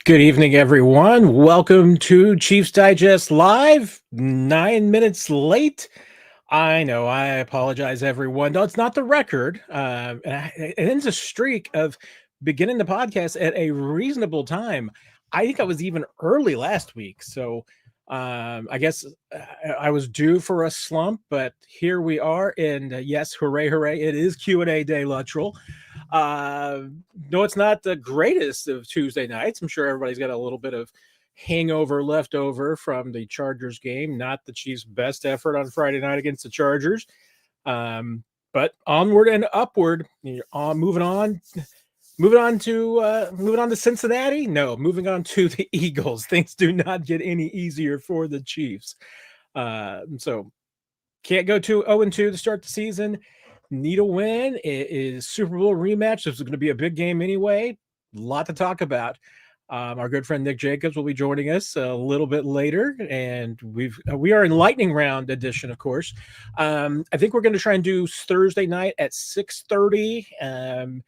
Good evening, everyone. Welcome to Chiefs Digest Live. 9 minutes late. I know. I apologize, everyone. No, it's not the record. It ends a streak of beginning the podcast at a reasonable time. I think I was even early last week. So I guess I was due for a slump, but here we are. And yes, hooray, hooray. It is Q&A day, Luttrell. Uh, no, it's not the greatest of Tuesday nights. I'm sure everybody's got a little bit of hangover left over from the Chargers game. Not the Chiefs' best effort on Friday night against the Chargers. But onward and upward. Moving on to Cincinnati. No, moving on to the Eagles. Things do not get any easier for the Chiefs. So can't go to 0-2 to start the season. Need a win. It is Super Bowl rematch. This is going to be a big game anyway. A lot to talk about. Our good friend Nick Jacobs will be joining us a little bit later, and we are in lightning round edition, of course. I think we're going to try and do Thursday night at 6:30.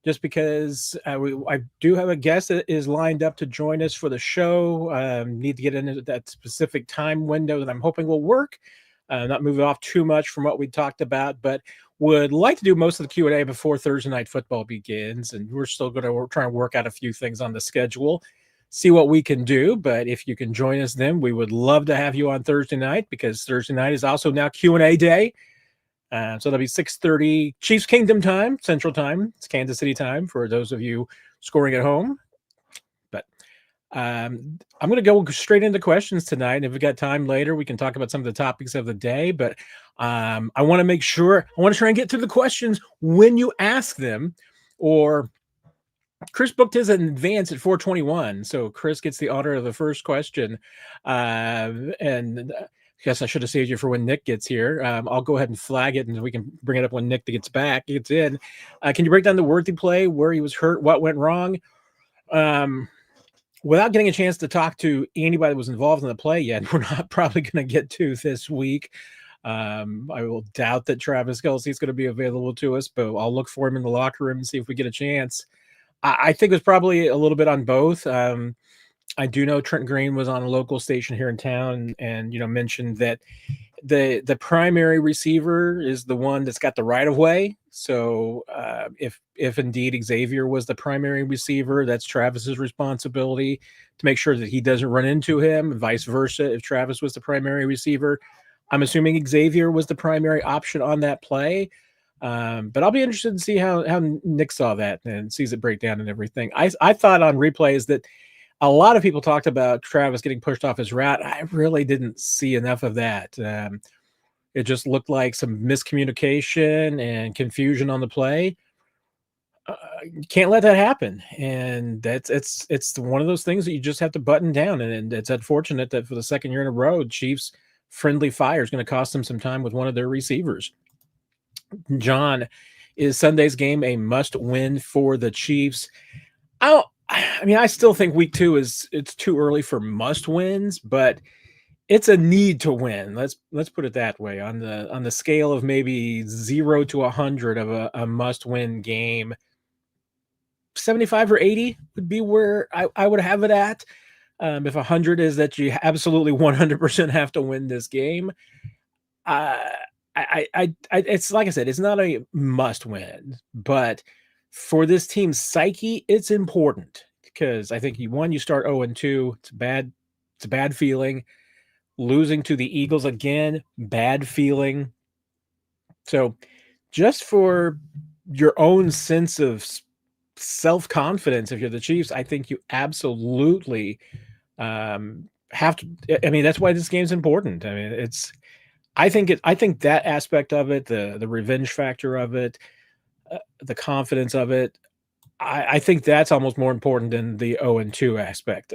Just because I do have a guest that is lined up to join us for the show. Need to get into that specific time window that I'm hoping will work. Not moving off too much from what we talked about, but would like to do most of the Q&A before Thursday night football begins. And we're still going to try and work out a few things on the schedule, see what we can do. But if you can join us then, we would love to have you on Thursday night, because Thursday night is also now Q&A day. So that'll be 6:30 Chiefs Kingdom time, Central Time. It's Kansas City time for those of you scoring at home. But I'm going to go straight into questions tonight. And if we got time later, we can talk about some of the topics of the day. But I want to make sure, I want to try and get to the questions when you ask them. Or Chris booked his in advance at 4:21. So Chris gets the honor of the first question. And I guess I should have saved you for when Nick gets here. I'll go ahead and flag it, and we can bring it up when Nick gets back. Gets in. Can you break down the Worthy play, where he was hurt, what went wrong? Without getting a chance to talk to anybody that was involved in the play yet, we're not probably going to get to this week. I will doubt that Travis Kelce is going to be available to us, but I'll look for him in the locker room and see if we get a chance. I think it was probably a little bit on both. I do know Trent Green was on a local station here in town and mentioned that the primary receiver is the one that's got the right of way. So if indeed Xavier was the primary receiver, that's Travis's responsibility to make sure that he doesn't run into him, and vice versa. If Travis was the primary receiver, I'm assuming Xavier was the primary option on that play. But I'll be interested to see how Nick saw that and sees it break down and everything. I thought on replays that a lot of people talked about Travis getting pushed off his route. I really didn't see enough of that. It just looked like some miscommunication and confusion on the play. You can't let that happen, and it's one of those things that you just have to button down. And it's unfortunate that for the second year in a row, Chiefs friendly fire is going to cost them some time with one of their receivers. John, is Sunday's game a must-win for the Chiefs? I still think week 2 it's too early for must-wins, but it's a need to win. Let's put it that way. On the scale of maybe 0 to 100 of a must-win game, 75 or 80 would be where I would have it at. If 100 is that you absolutely 100% have to win this game, it's like I said, it's not a must win, but for this team's psyche, it's important, because I think you start 0-2. It's a bad feeling. Losing to the Eagles again, bad feeling. So just for your own sense of self-confidence, if you're the Chiefs, I think you absolutely have to. That's why this game's important. I think that aspect of it, the revenge factor of it, the confidence of it, I think that's almost more important than the 0-2 aspect.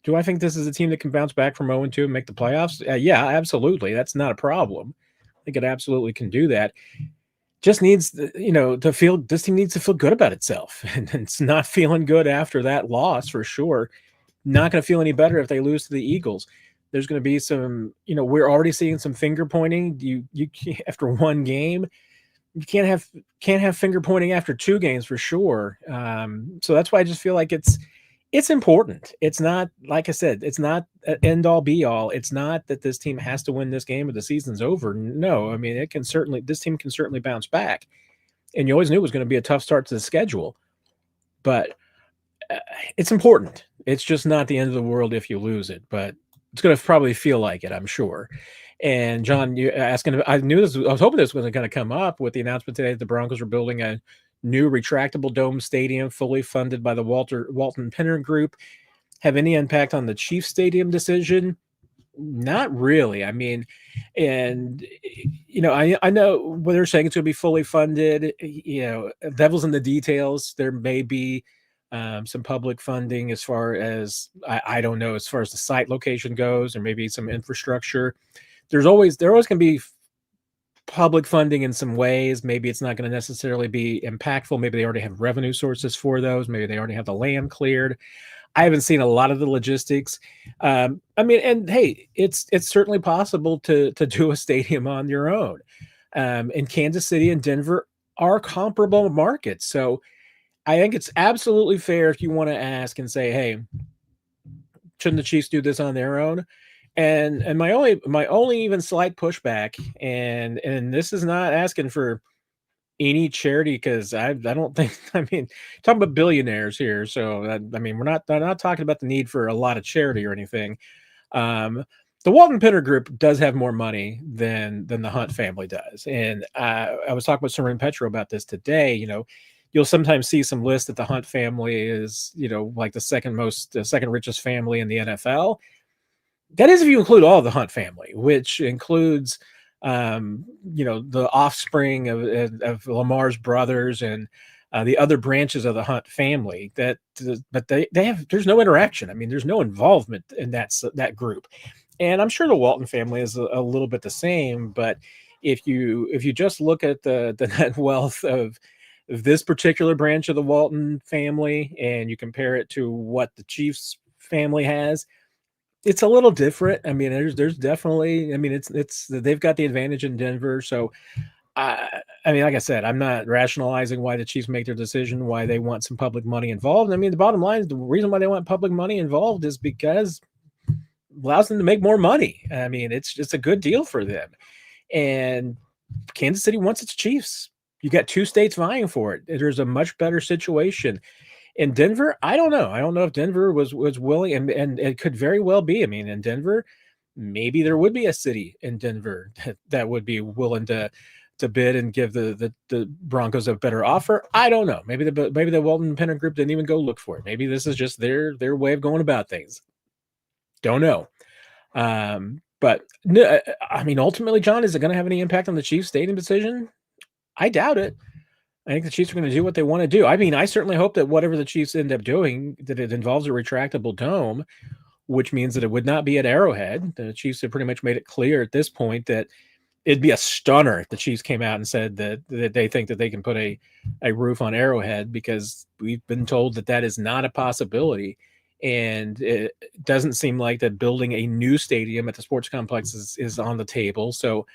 Do I think this is a team that can bounce back from 0-2 and make the playoffs? Yeah, absolutely. That's not a problem. I think it absolutely can do that. Just needs, to feel, this team needs to feel good about itself. And it's not feeling good after that loss, for sure. Not going to feel any better if they lose to the Eagles. There's going to be some, we're already seeing some finger pointing. You after one game, you can't have finger pointing after 2 games, for sure. So that's why I just feel like It's important. It's not, like I said, it's not an end all be all. It's not that this team has to win this game or the season's over. No, I mean, this team can certainly bounce back. And you always knew it was going to be a tough start to the schedule, but uh, it's important. It's just not the end of the world if you lose it, but it's going to probably feel like it, I'm sure. And John, you asking, I knew this, I was hoping this was going to come up with the announcement today that the Broncos are building a new retractable dome stadium fully funded by the Walton Penner Group. Have any impact on the Chiefs stadium decision? Not really. I mean, and I know when they're saying it's going to be fully funded. Devil's in the details. There may be some public funding as far as I don't know, as far as the site location goes, or maybe some infrastructure. There always going to be public funding in some ways. Maybe it's not going to necessarily be impactful. Maybe they already have revenue sources for those. Maybe they already have the land cleared. I haven't seen a lot of the logistics. I mean, and hey, it's certainly possible to do a stadium on your own. And Kansas City and Denver are comparable markets, so I think it's absolutely fair if you want to ask and say, "Hey, shouldn't the Chiefs do this on their own?" And my only even slight pushback, and this is not asking for any charity, because I don't think, I mean, talking about billionaires here, so I mean, I'm not talking about the need for a lot of charity or anything. Um, the Walton Penner Group does have more money than the Hunt family does, and I was talking with Sarin Petro about this today. You'll sometimes see some lists that the Hunt family is, like the second richest family in the NFL. That is if you include all the Hunt family, which includes, the offspring of Lamar's brothers and the other branches of the Hunt family. But they have, there's no interaction. I mean, there's no involvement in that group, and I'm sure the Walton family is a little bit the same. But if you just look at the net wealth of this particular branch of the Walton family and you compare it to what the Chiefs family has, it's a little different. I mean, there's definitely, I mean, it's they've got the advantage in Denver. So I mean, like I said, I'm not rationalizing why the Chiefs make their decision, why they want some public money involved. I mean, the bottom line is the reason why they want public money involved is because it allows them to make more money. I mean, it's just a good deal for them. And Kansas City wants its Chiefs. You got two states vying for it. There's a much better situation. In Denver, I don't know. I don't know if Denver was willing, and it could very well be. I mean, in Denver, maybe there would be a city in Denver that would be willing to bid and give the Broncos a better offer. I don't know. Maybe the Walton Penner Group didn't even go look for it. Maybe this is just their way of going about things. Don't know. But no, I mean, ultimately, John, is it going to have any impact on the Chiefs' stadium decision? I doubt it. I think the Chiefs are going to do what they want to do. I mean, I certainly hope that whatever the Chiefs end up doing, that it involves a retractable dome, which means that it would not be at Arrowhead. The Chiefs have pretty much made it clear at this point that it'd be a stunner if the Chiefs came out and said that they think that they can put a roof on Arrowhead, because we've been told that is not a possibility. And it doesn't seem like that building a new stadium at the sports complex is on the table. So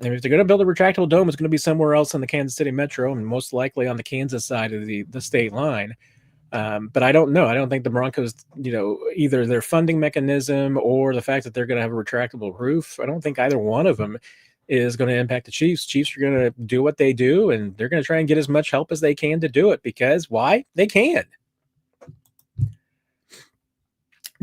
if they're going to build a retractable dome, it's going to be somewhere else in the Kansas City metro, and most likely on the Kansas side of the state line. But I don't know. I don't think the Broncos, either their funding mechanism or the fact that they're going to have a retractable roof, I don't think either one of them is going to impact the Chiefs. Chiefs are going to do what they do, and they're going to try and get as much help as they can to do it, because why? They can.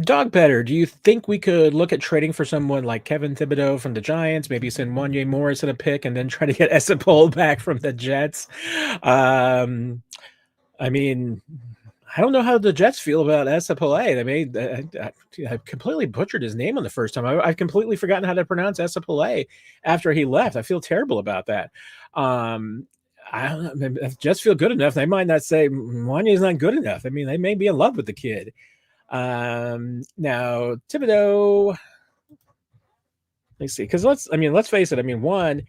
Dog better. Do you think we could look at trading for someone like Kevin Thibodeau from the Giants, maybe send Wanye Morris at a pick, and then try to get Essapol back from the Jets? I mean, I don't know how the Jets feel about Essapole. They made I completely butchered his name on the first time. I've completely forgotten how to pronounce Essapole after he left. I feel terrible about that. I don't know. If Jets feel good enough, they might not say Wanye's not good enough. I mean, they may be in love with the kid. Now Thibodeau, let's see, because let's face it. I mean, one,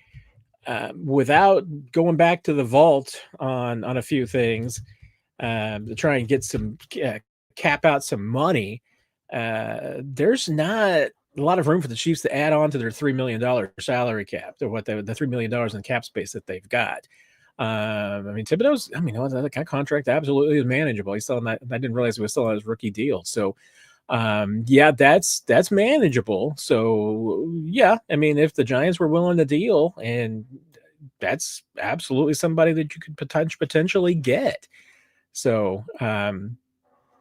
without going back to the vault on a few things, to try and get some cap out some money, there's not a lot of room for the Chiefs to add on to their $3 million salary cap, or what the $3 million in cap space that they've got. I mean, Thibodeau's, I mean, that kind of contract absolutely is manageable. He's still on that. I didn't realize he was still on his rookie deal. So, yeah, that's manageable. So, yeah, I mean, if the Giants were willing to deal, and that's absolutely somebody that you could potentially get. So, 14-1,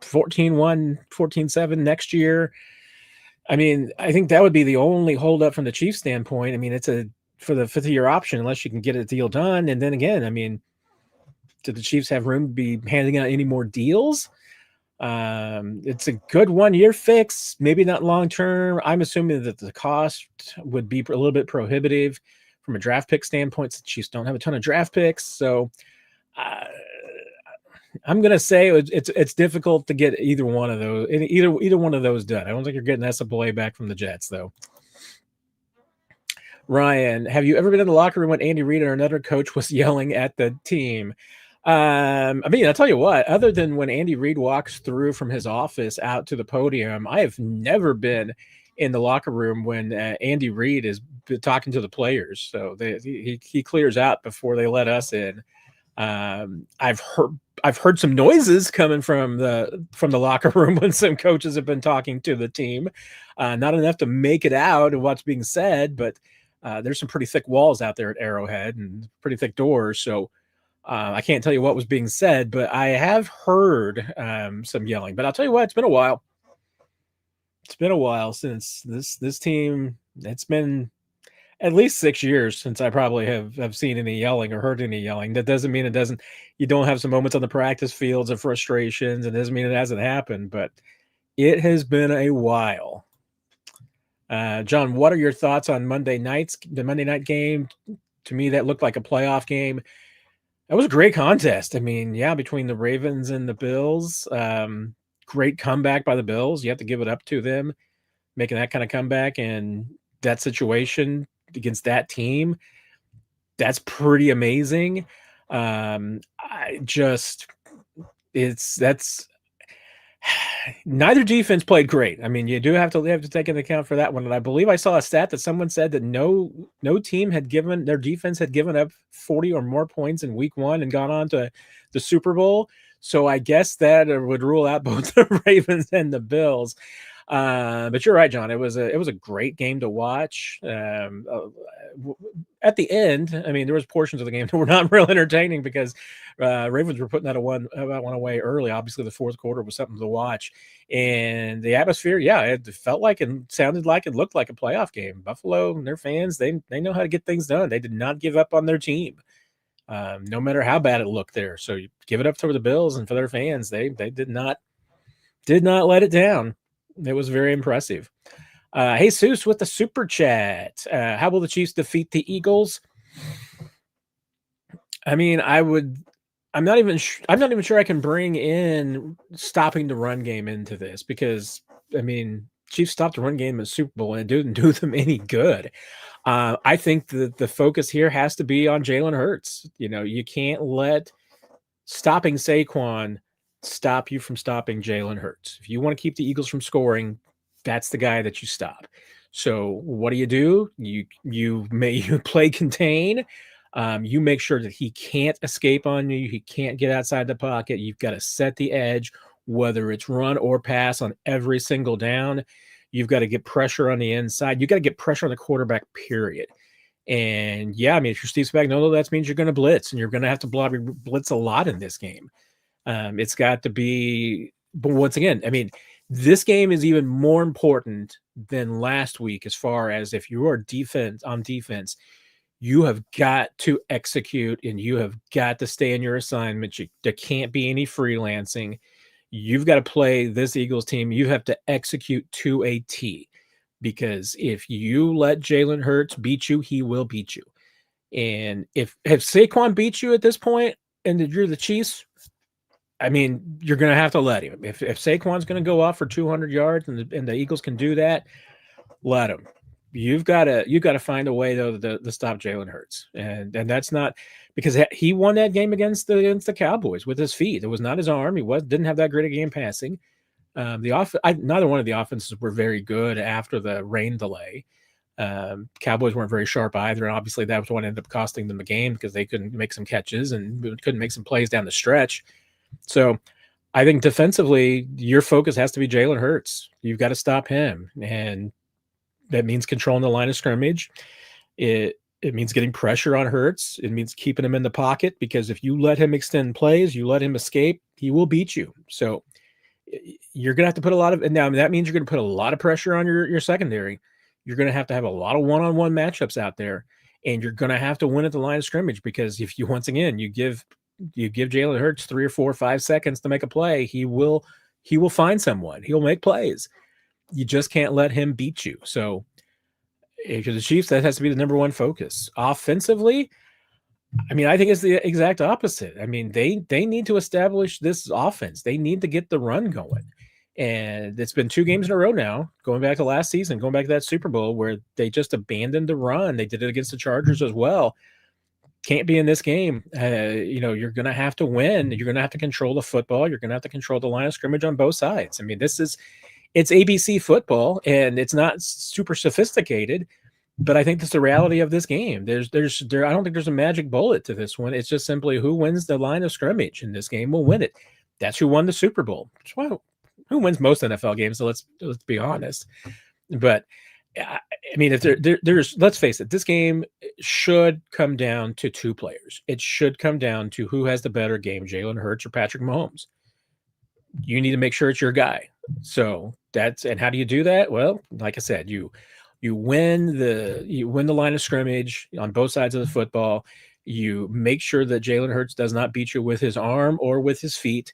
14-7 next year. I mean, I think that would be the only holdup from the Chiefs standpoint. I mean, it's for the fifth-year option unless you can get a deal done. And then again, I mean, do the Chiefs have room to be handing out any more deals? It's a good 1-year fix, maybe not long term. I'm assuming that the cost would be a little bit prohibitive from a draft pick standpoint. The Chiefs don't have a ton of draft picks, so I'm gonna say it's difficult to get either one of those done. I don't think you're getting SAA back from the Jets, though. Ryan, have you ever been in the locker room when Andy Reid or another coach was yelling at the team? I mean, I'll tell you what, other than when Andy Reid walks through from his office out to the podium, I have never been in the locker room when Andy Reid is talking to the players. So he clears out before they let us in. I've heard some noises coming from the locker room when some coaches have been talking to the team. Not enough to make it out of what's being said, but there's some pretty thick walls out there at Arrowhead and pretty thick doors. So I can't tell you what was being said, but I have heard some yelling. But I'll tell you what, it's been a while. It's been a while since this team. It's been at least 6 years since I probably have seen any yelling or heard any yelling. That doesn't mean you don't have some moments on the practice fields of frustrations. It doesn't mean it hasn't happened, but it has been a while. John, what are your thoughts on the Monday night game? To me, that looked like a playoff game. That was a great contest. I mean, yeah, between the Ravens and the Bills, great comeback by the Bills. You have to give it up to them, making that kind of comeback and that situation against that team. That's pretty amazing. Neither defense played great. I mean, you have to take into account for that one. And I believe I saw a stat that someone said that no team their defense had given up 40 or more points in week 1 and gone on to the Super Bowl. So I guess that would rule out both the Ravens and the Bills. But you're right, John. It was a great game to watch. At the end, I mean, there was portions of the game that were not real entertaining because Ravens were putting that one away early. Obviously, the fourth quarter was something to watch, and the atmosphere, yeah, it felt like and sounded like and looked like a playoff game. Buffalo and their fans, they know how to get things done. They did not give up on their team, no matter how bad it looked there. So you give it up to the Bills and for their fans, they did not let it down. It was very impressive. Jesus with the super chat. How will the Chiefs defeat the Eagles? I mean, I'm not even sure I can bring in stopping the run game into this because, I mean, Chiefs stopped the run game in the Super Bowl and it didn't do them any good. I think that the focus here has to be on Jalen Hurts. You know, you can't let stopping Saquon stop you from stopping Jalen Hurts. If you want to keep the Eagles from scoring, that's the guy that you stop. So what do? You play contain. You make sure that he can't escape on you. He can't get outside the pocket. You've got to set the edge, whether it's run or pass on every single down. You've got to get pressure on the inside. You've got to get pressure on the quarterback, period. And yeah, I mean, if you're Steve Spagnuolo, that means you're going to blitz, and you're going to have to blitz a lot in this game. It's got to be, but once again, I mean, this game is even more important than last week as far as if you are on defense, you have got to execute and you have got to stay in your assignment. There can't be any freelancing. You've got to play this Eagles team. You have to execute to a T, because if you let Jalen Hurts beat you, he will beat you. And if Saquon beats you at this point and you're the Chiefs, I mean, you're going to have to let him. If Saquon's going to go off for 200 yards and the Eagles can do that, let him. You've got to find a way though to stop Jalen Hurts, and that's not because he won that game against the Cowboys with his feet. It was not his arm. He didn't have that great a game passing. Neither one of the offenses were very good after the rain delay. Cowboys weren't very sharp either, and obviously that was what ended up costing them the game because they couldn't make some catches and couldn't make some plays down the stretch. So I think defensively, your focus has to be Jalen Hurts. You've got to stop him, and that means controlling the line of scrimmage. It means getting pressure on Hurts. It means keeping him in the pocket, because if you let him extend plays, you let him escape, he will beat you. So you're going to have to put a lot of, and now that means you're going to put a lot of pressure on your secondary. You're going to have a lot of one-on-one matchups out there, and you're going to have to win at the line of scrimmage, because if you, once again, you give Jalen Hurts 3 or 4 or 5 seconds to make a play, he will find someone. He'll make plays. You just can't let him beat you. So for the Chiefs, that has to be the number one focus. Offensively, I mean, I think it's the exact opposite. I mean, they need to establish this offense. They need to get the run going. And it's been 2 games in a row now, going back to last season, going back to that Super Bowl, where they just abandoned the run. They did it against the Chargers as well. Can't be in this game. You're going to have to win. You're going to have to control the football. You're going to have to control the line of scrimmage on both sides. I mean, it's ABC football, and it's not super sophisticated, but I think that's the reality of this game. I don't think there's a magic bullet to this one. It's just simply who wins the line of scrimmage in this game will win it. That's who won the Super Bowl. Who wins most NFL games? So let's be honest. But I mean, if there's, let's face it, this game should come down to 2 players. It should come down to who has the better game, Jalen Hurts or Patrick Mahomes. You need to make sure it's your guy. So and how do you do that? Well, like I said, you win the line of scrimmage on both sides of the football. You make sure that Jalen Hurts does not beat you with his arm or with his feet,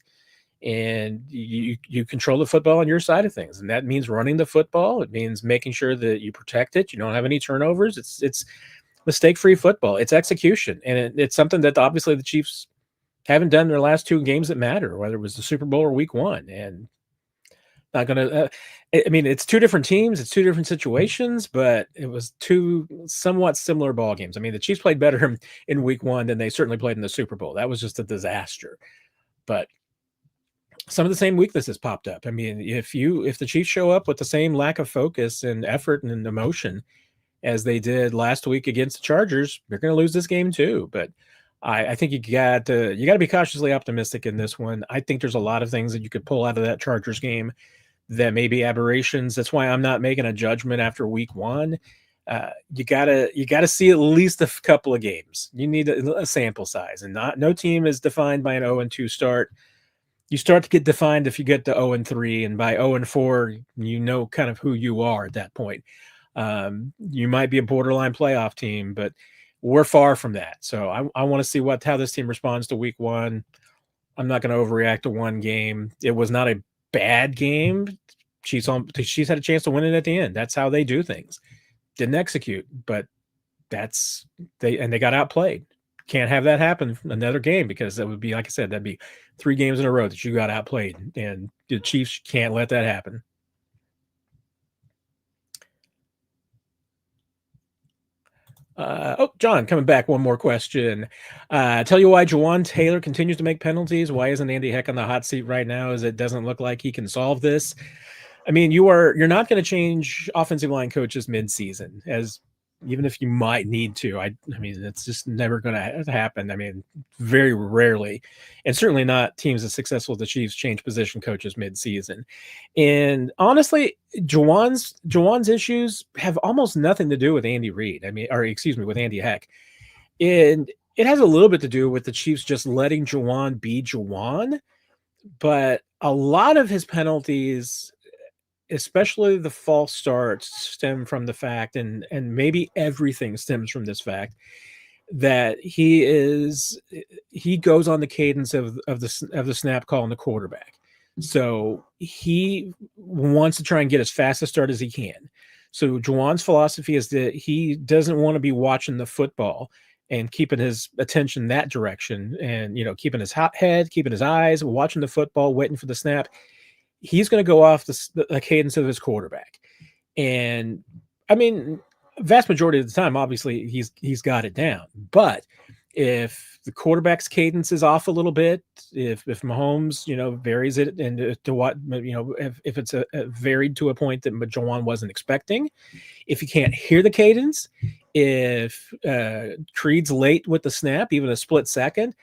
and you control the football on your side of things. And that means running the football. It means making sure that you protect it. You don't have any turnovers. It's mistake-free football. It's execution, and it's something that obviously the Chiefs haven't done their last 2 games that matter, whether it was the Super Bowl or Week 1. And not going to I mean, it's 2 different teams, it's 2 different situations, but it was 2 somewhat similar ball games. I mean, the Chiefs played better in Week 1 than they certainly played in the Super Bowl. That was just a disaster. But some of the same weaknesses popped up. I mean, if the Chiefs show up with the same lack of focus and effort and emotion as they did last week against the Chargers, they're going to lose this game too. But I think you got to be cautiously optimistic in this one. I think there's a lot of things that you could pull out of that Chargers game that may be aberrations. That's why I'm not making a judgment after Week 1. You gotta see at least a couple of games. You need a sample size, and no team is defined by an 0-2 start. You start to get defined if you get to 0-3, and by 0-4, you know kind of who you are at that point. You might be a borderline playoff team, but we're far from that. So I want to see how this team responds to Week 1. I'm not going to overreact to one game. It was not a bad game. She's had a chance to win it at the end. That's how they do things. Didn't execute, but they got outplayed. Can't have that happen another game, because that would be, like I said, that'd be 3 games in a row that you got outplayed, and the Chiefs can't let that happen. John, coming back, one more question. Tell you why Jawan Taylor continues to make penalties. Why isn't Andy Heck on the hot seat right now? As it doesn't look like he can solve this. I mean, you're not going to change offensive line coaches mid-season, as even if you might need to. I mean, it's just never going to happen. I mean, very rarely, and certainly not teams as successful as the Chiefs change position coaches mid-season. And honestly, Jawan's issues have almost nothing to do with Andy Reid. I mean, or excuse me, with Andy Heck. And it has a little bit to do with the Chiefs just letting Jawan be Jawan, but a lot of his penalties, especially the false starts, stem from the fact, and maybe everything stems from this fact, that he goes on the cadence of the snap call on the quarterback. So he wants to try and get as fast a start as he can. So Jawan's philosophy is that he doesn't want to be watching the football and keeping his attention that direction, and keeping his head, keeping his eyes, watching the football, waiting for the snap. He's going to go off the cadence of his quarterback. And I mean, vast majority of the time, obviously he's got it down, but If the quarterback's cadence is off a little bit, if Mahomes, varies it and to what, if it's a varied to a point that Jawan wasn't expecting, if you can't hear the cadence, if Creed's late with the snap, even a split second,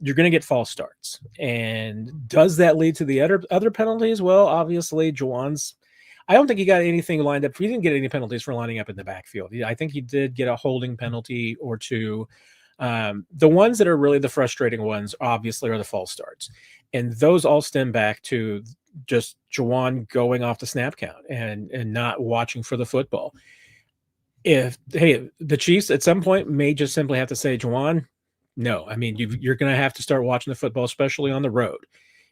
you're going to get false starts. And does that lead to the other penalties? Well, obviously, Jawan's. I don't think he got anything lined up. He didn't get any penalties for lining up in the backfield. I think he did get a holding penalty or two. The ones that are really the frustrating ones, obviously, are the false starts. And those all stem back to just Jawan going off the snap count and not watching for the football. The Chiefs at some point may just simply have to say, Jawan, no. I mean, you're going to have to start watching the football, especially on the road.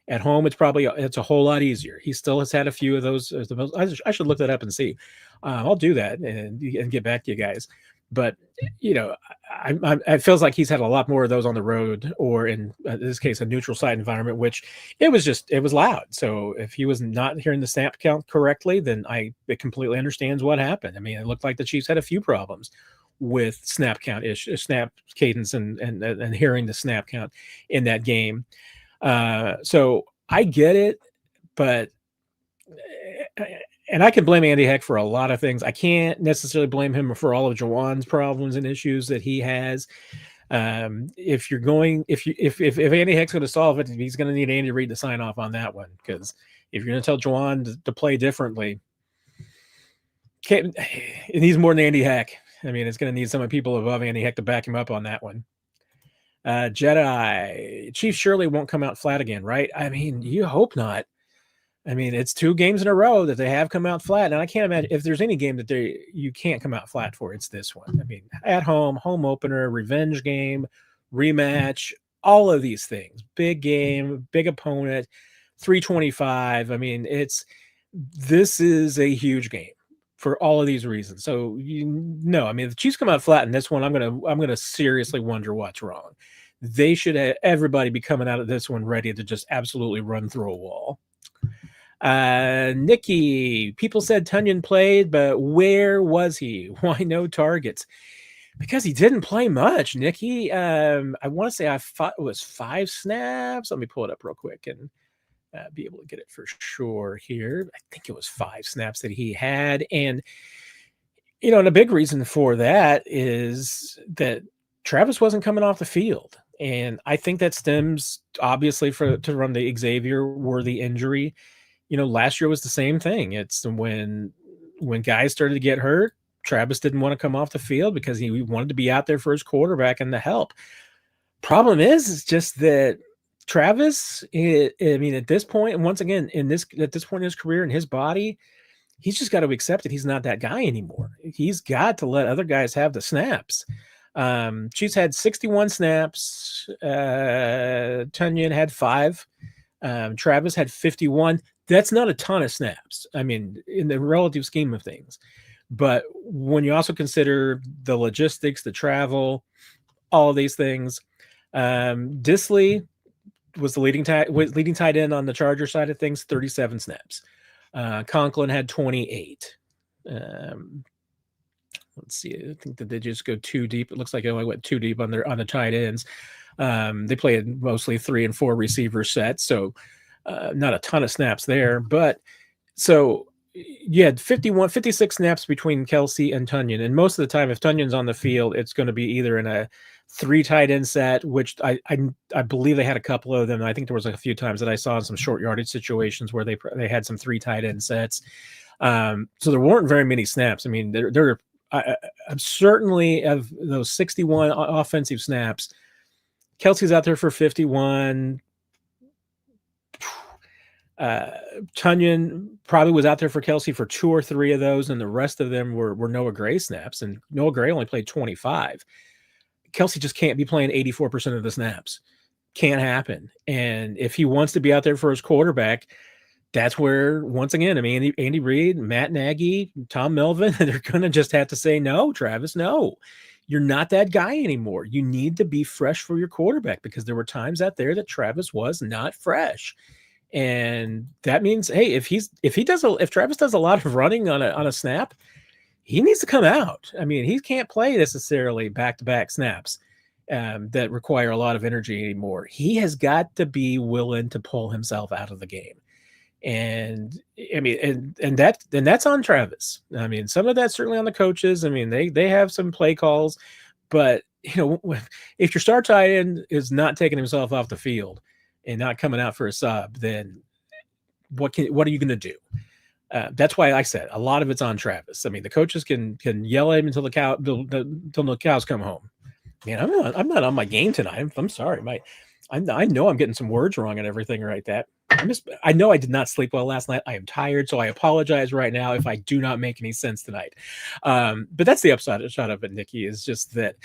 At home, it's a whole lot easier. He still has had a few of those. I should look that up and see. I'll do that and get back to you guys. But it feels like he's had a lot more of those on the road, or in this case, a neutral site environment, which it was loud. So if he was not hearing the snap count correctly, then it completely understands what happened. I mean, it looked like the Chiefs had a few problems with snap count snap cadence and hearing the snap count in that game. So I get it, but and I can blame Andy Heck for a lot of things. I can't necessarily blame him for all of Jawan's problems and issues that he has. If Andy Heck's going to solve it, he's going to need Andy Reid to sign off on that one, because if you're going to tell Jawan to play differently, it needs more than Andy Heck. I mean, it's going to need some people above Andy Heck to back him up on that one. Jedi Chiefs surely won't come out flat again, right? I mean, you hope not. I mean, it's 2 games in a row that they have come out flat, and I can't imagine if there's any game that you can't come out flat for, it's this one. I mean, at home opener, revenge game, rematch, all of these things, big game, big opponent, 325. I mean, this is a huge game for all of these reasons. So I mean, if the Chiefs come out flat in this one, I'm gonna seriously wonder what's wrong. They should have everybody be coming out of this one ready to just absolutely run through a wall. Nikki, people said Tunyon played, but where was he? Why no targets? Because he didn't play much, Nikki. I want to say I thought it was 5 snaps. Let me pull it up real quick and be able to get it for sure here. I think it was 5 snaps that he had. And, and a big reason for that is that Travis wasn't coming off the field. And I think that stems, obviously, to run the Xavier-worthy injury. Last year was the same thing. It's when guys started to get hurt, Travis didn't want to come off the field because he wanted to be out there for his quarterback and the help. Problem is just that Travis, I mean, at this point, and once again, at this point in his career and his body, he's just got to accept that he's not that guy anymore. He's got to let other guys have the snaps. Chiefs had 61 snaps. Tunyon had 5. Travis had 51. That's not a ton of snaps. I mean, in the relative scheme of things. But when you also consider the logistics, the travel, all of these things, Disley was the leading tight end on the Charger side of things, 37 snaps. Conklin had 28. Let's see. I think that they just go too deep. It looks like they only went too deep on the tight ends. They played mostly 3 and 4 receiver sets, so not a ton of snaps there. But so you had 56 snaps between Kelsey and Tunyon, and most of the time, if Tunyon's on the field, it's going to be either in a 3 tight end set, which I believe they had a couple of them. I think there was a few times that I saw in some short yardage situations where they had some 3 tight end sets. So there weren't very many snaps. I mean, I'm certainly, of those 61 offensive snaps, Kelsey's out there for 51. Tunyon probably was out there for Kelsey for 2 or 3 of those, and the rest of them were Noah Gray snaps, and Noah Gray only played 25. Kelsey just can't be playing 84% of the snaps. Can't happen. And if he wants to be out there for his quarterback, that's where, once again, I mean, Andy Reid, Matt Nagy, Tom Melvin, they're going to just have to say, no, Travis, no. You're not that guy anymore. You need to be fresh for your quarterback, because there were times out there that Travis was not fresh. And that means, hey, if Travis does a lot of running on a snap, he needs to come out. I mean, he can't play necessarily back-to-back snaps that require a lot of energy anymore. He has got to be willing to pull himself out of the game. And I mean, and that's on Travis. I mean, some of that's certainly on the coaches. I mean, they have some play calls, but if your star tight end is not taking himself off the field and not coming out for a sub, then what are you going to do? That's why I said a lot of it's on Travis. I mean, the coaches can yell at him until the cows come home. Man, I'm not on my game tonight. I'm sorry, I know I'm getting some words wrong and everything right. I know I did not sleep well last night. I am tired, so I apologize right now if I do not make any sense tonight. But that's the upside of it, Nikki, is just that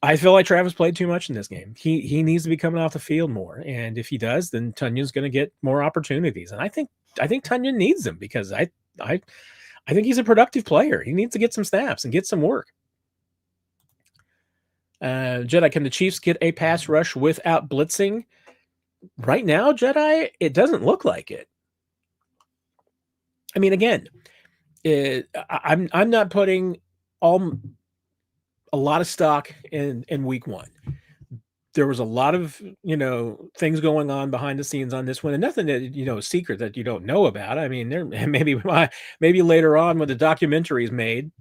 I feel like Travis played too much in this game. He needs to be coming off the field more, and if he does, then Tunyo's going to get more opportunities. And I think Tunyon needs them because I think he's a productive player. He needs to get some snaps and get some work. Jedi, can the Chiefs get a pass rush without blitzing? Right now, Jedi, it doesn't look like it. I mean, again, I'm not putting a lot of stock in week one. There was a lot of, things going on behind the scenes on this one, and nothing that, secret that you don't know about. I mean, there maybe later on when the documentary is made,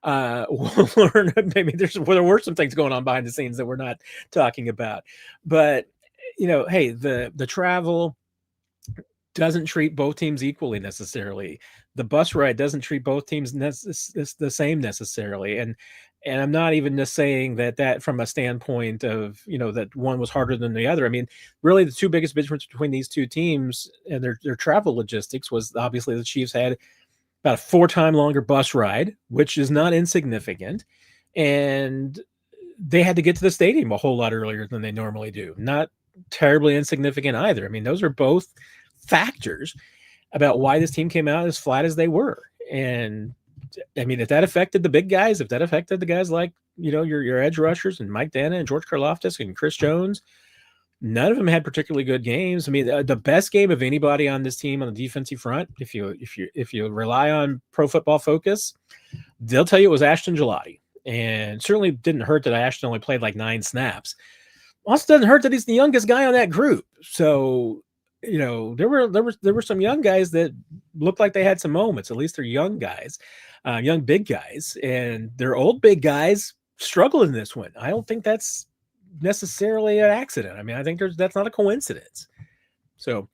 we'll learn maybe there were some things going on behind the scenes that we're not talking about. But, hey, the travel doesn't treat both teams equally necessarily. The bus ride doesn't treat both teams the same necessarily. And I'm not even just saying that from a standpoint of, that one was harder than the other. I mean, really the two biggest difference between these two teams and their travel logistics was obviously the Chiefs had about a 4-time longer bus ride, which is not insignificant. And they had to get to the stadium a whole lot earlier than they normally do. Not terribly insignificant either. I mean, those are both factors about why this team came out as flat as they were. And I mean, if that affected the big guys, if that affected the guys like, your edge rushers and Mike Dana and George Karlaftis and Chris Jones, none of them had particularly good games. I mean, the best game of anybody on this team on the defensive front, if you rely on Pro Football Focus, they'll tell you it was Ashton Gelati. And certainly didn't hurt that Ashton only played like 9 snaps. Also doesn't hurt that he's the youngest guy on that group. So, there were some young guys that looked like they had some moments. At least they're young guys, young big guys, and their old big guys struggled in this one. I don't think that's necessarily an accident. I mean, I think that's not a coincidence. So,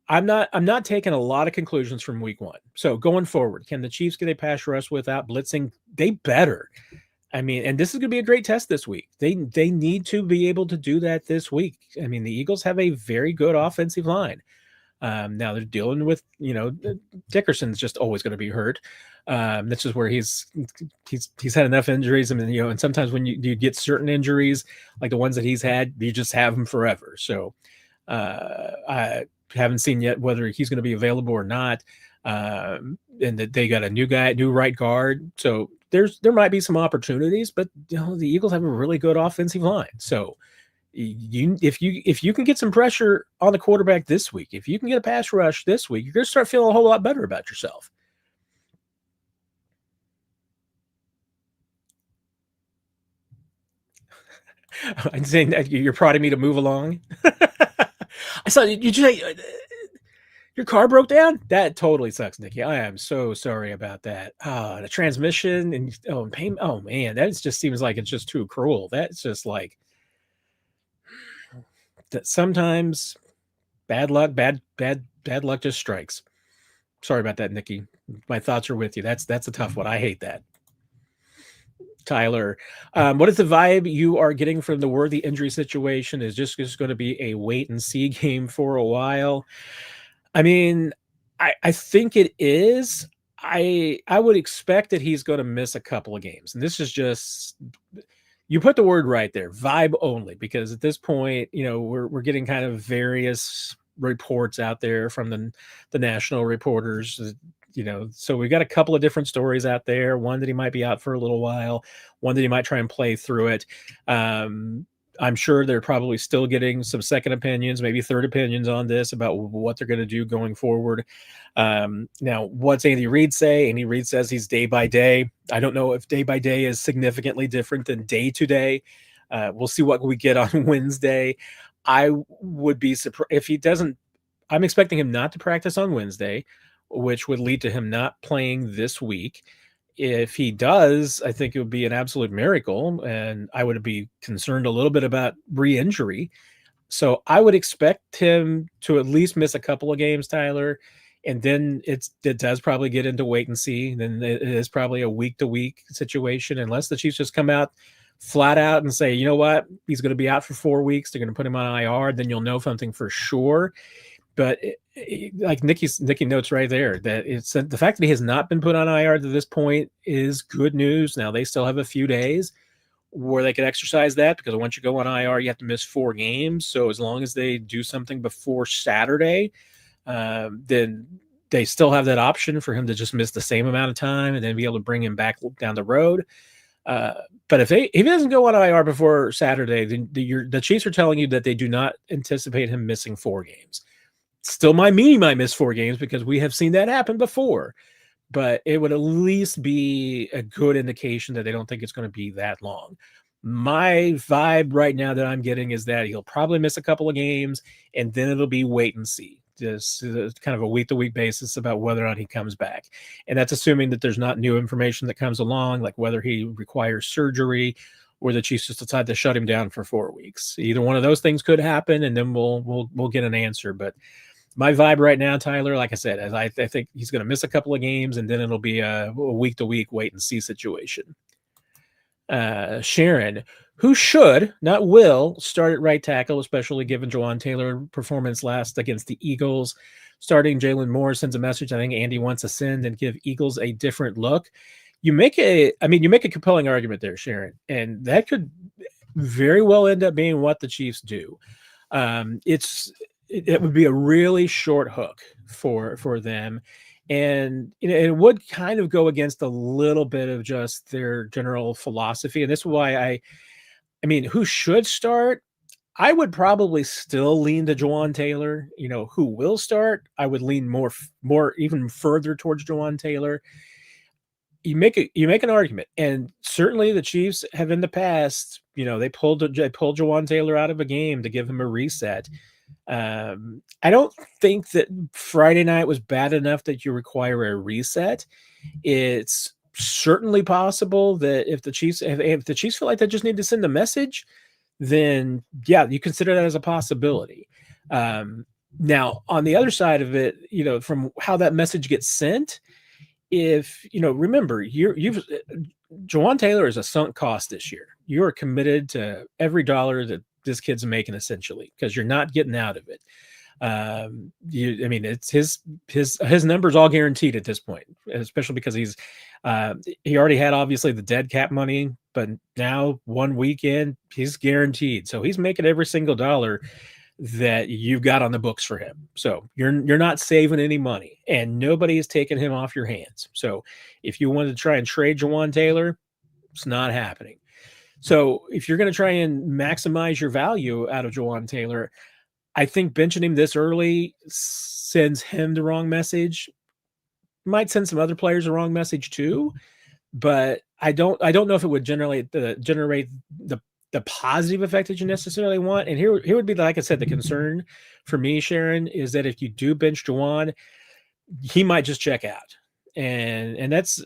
I'm not taking a lot of conclusions from week one. So going forward, can the Chiefs get a pass rush without blitzing? They better. I mean, and this is going to be a great test this week. They need to be able to do that this week. I mean, the Eagles have a very good offensive line. Now they're dealing with, Dickerson's just always going to be hurt. This is where he's had enough injuries. I mean, and sometimes when you get certain injuries, like the ones that he's had, you just have them forever. So I haven't seen yet whether he's going to be available or not. And that they got a new right guard. So there might be some opportunities, but the Eagles have a really good offensive line. So if you can get some pressure on the quarterback this week, if you can get a pass rush this week, you're going to start feeling a whole lot better about yourself. I'm saying that you're prodding me to move along. I saw you just your car broke down. That totally sucks, Nikki. I am so sorry about that. The transmission and pain. Oh man, that just seems like it's just too cruel. That's just like that. Sometimes bad luck just strikes. Sorry about that, Nikki. My thoughts are with you. That's a tough one. I hate that. Tyler, what is the vibe you are getting from the Worthy injury situation? Is just going to be a wait and see game for a while? I mean, I think it is. I would expect that he's going to miss a couple of games, and this is just, you put the word right there, vibe only, because at this point, we're getting kind of various reports out there from the national reporters. So we've got a couple of different stories out there. One that he might be out for a little while, one that he might try and play through it. I'm sure they're probably still getting some second opinions, maybe third opinions on this about what they're going to do going forward. Now, what's Andy Reid say? Andy Reid says he's day by day. I don't know if day by day is significantly different than day to day. We'll see what we get on Wednesday. I would be surprised if he doesn't. I'm expecting him not to practice on Wednesday, which would lead to him not playing this week. If he does, I think it would be an absolute miracle, and I would be concerned a little bit about re-injury. So I would expect him to at least miss a couple of games, Tyler, and then it does probably get into wait and see. Then it is probably a week-to-week situation, unless the Chiefs just come out flat out and say, you know what, he's going to be out for 4 weeks. They're going to put him on IR. Then you'll know something for sure. But like Nikki notes right there, that it's the fact that he has not been put on IR to this point is good news. Now they still have a few days where they could exercise that, because once you go on IR, you have to miss 4 games. So as long as they do something before Saturday, then they still have that option for him to just miss the same amount of time and then be able to bring him back down the road. But if he doesn't go on IR before Saturday, then the Chiefs are telling you that they do not anticipate him missing 4 games. Still might miss 4 games, because we have seen that happen before, but it would at least be a good indication that they don't think it's going to be that long. My vibe right now that I'm getting is that he'll probably miss a couple of games, and then it'll be wait and see, just kind of a week-to-week basis about whether or not he comes back. And that's assuming that there's not new information that comes along, like whether he requires surgery or the Chiefs just decide to shut him down for 4 weeks. Either one of those things could happen, and then we'll get an answer. But my vibe right now, Tyler, like I said, is I think he's going to miss a couple of games, and then it'll be a week-to-week wait-and-see situation. Sharon, who should, not will, start at right tackle, especially given Jawaan Taylor's performance last against the Eagles. Starting Jalen Moore sends a message I think Andy wants to send and give Eagles a different look. You make a compelling argument there, Sharon, and that could very well end up being what the Chiefs do. It would be a really short hook for them. And it would kind of go against a little bit of just their general philosophy. And this is why who should start? I would probably still lean to Jawaan Taylor. Who will start? I would lean more even further towards Jawaan Taylor. You make an argument, and certainly the Chiefs have in the past, they pulled Jawaan Taylor out of a game to give him a reset. I don't think that Friday night was bad enough that you require a reset. It's certainly possible that if the Chiefs feel like they just need to send a message, then yeah, you consider that as a possibility. Now on the other side of it, from how that message gets sent, if remember, Jawaan Taylor is a sunk cost this year. You are committed to every dollar that this kid's making, essentially, because you're not getting out of it. It's his numbers all guaranteed at this point, especially because he already had obviously the dead cap money, but now 1 weekend he's guaranteed, so he's making every single dollar that you've got on the books for him. So you're not saving any money, and nobody is taking him off your hands. So if you wanted to try and trade Jawaan Taylor, it's not happening. So if you're going to try and maximize your value out of Jawaan Taylor, I think benching him this early sends him the wrong message. Might send some other players the wrong message too, but I don't know if it would generate the positive effect that you necessarily want. And here would be, like I said, the concern for me, Sharon, is that if you do bench Jawaan, he might just check out, and that's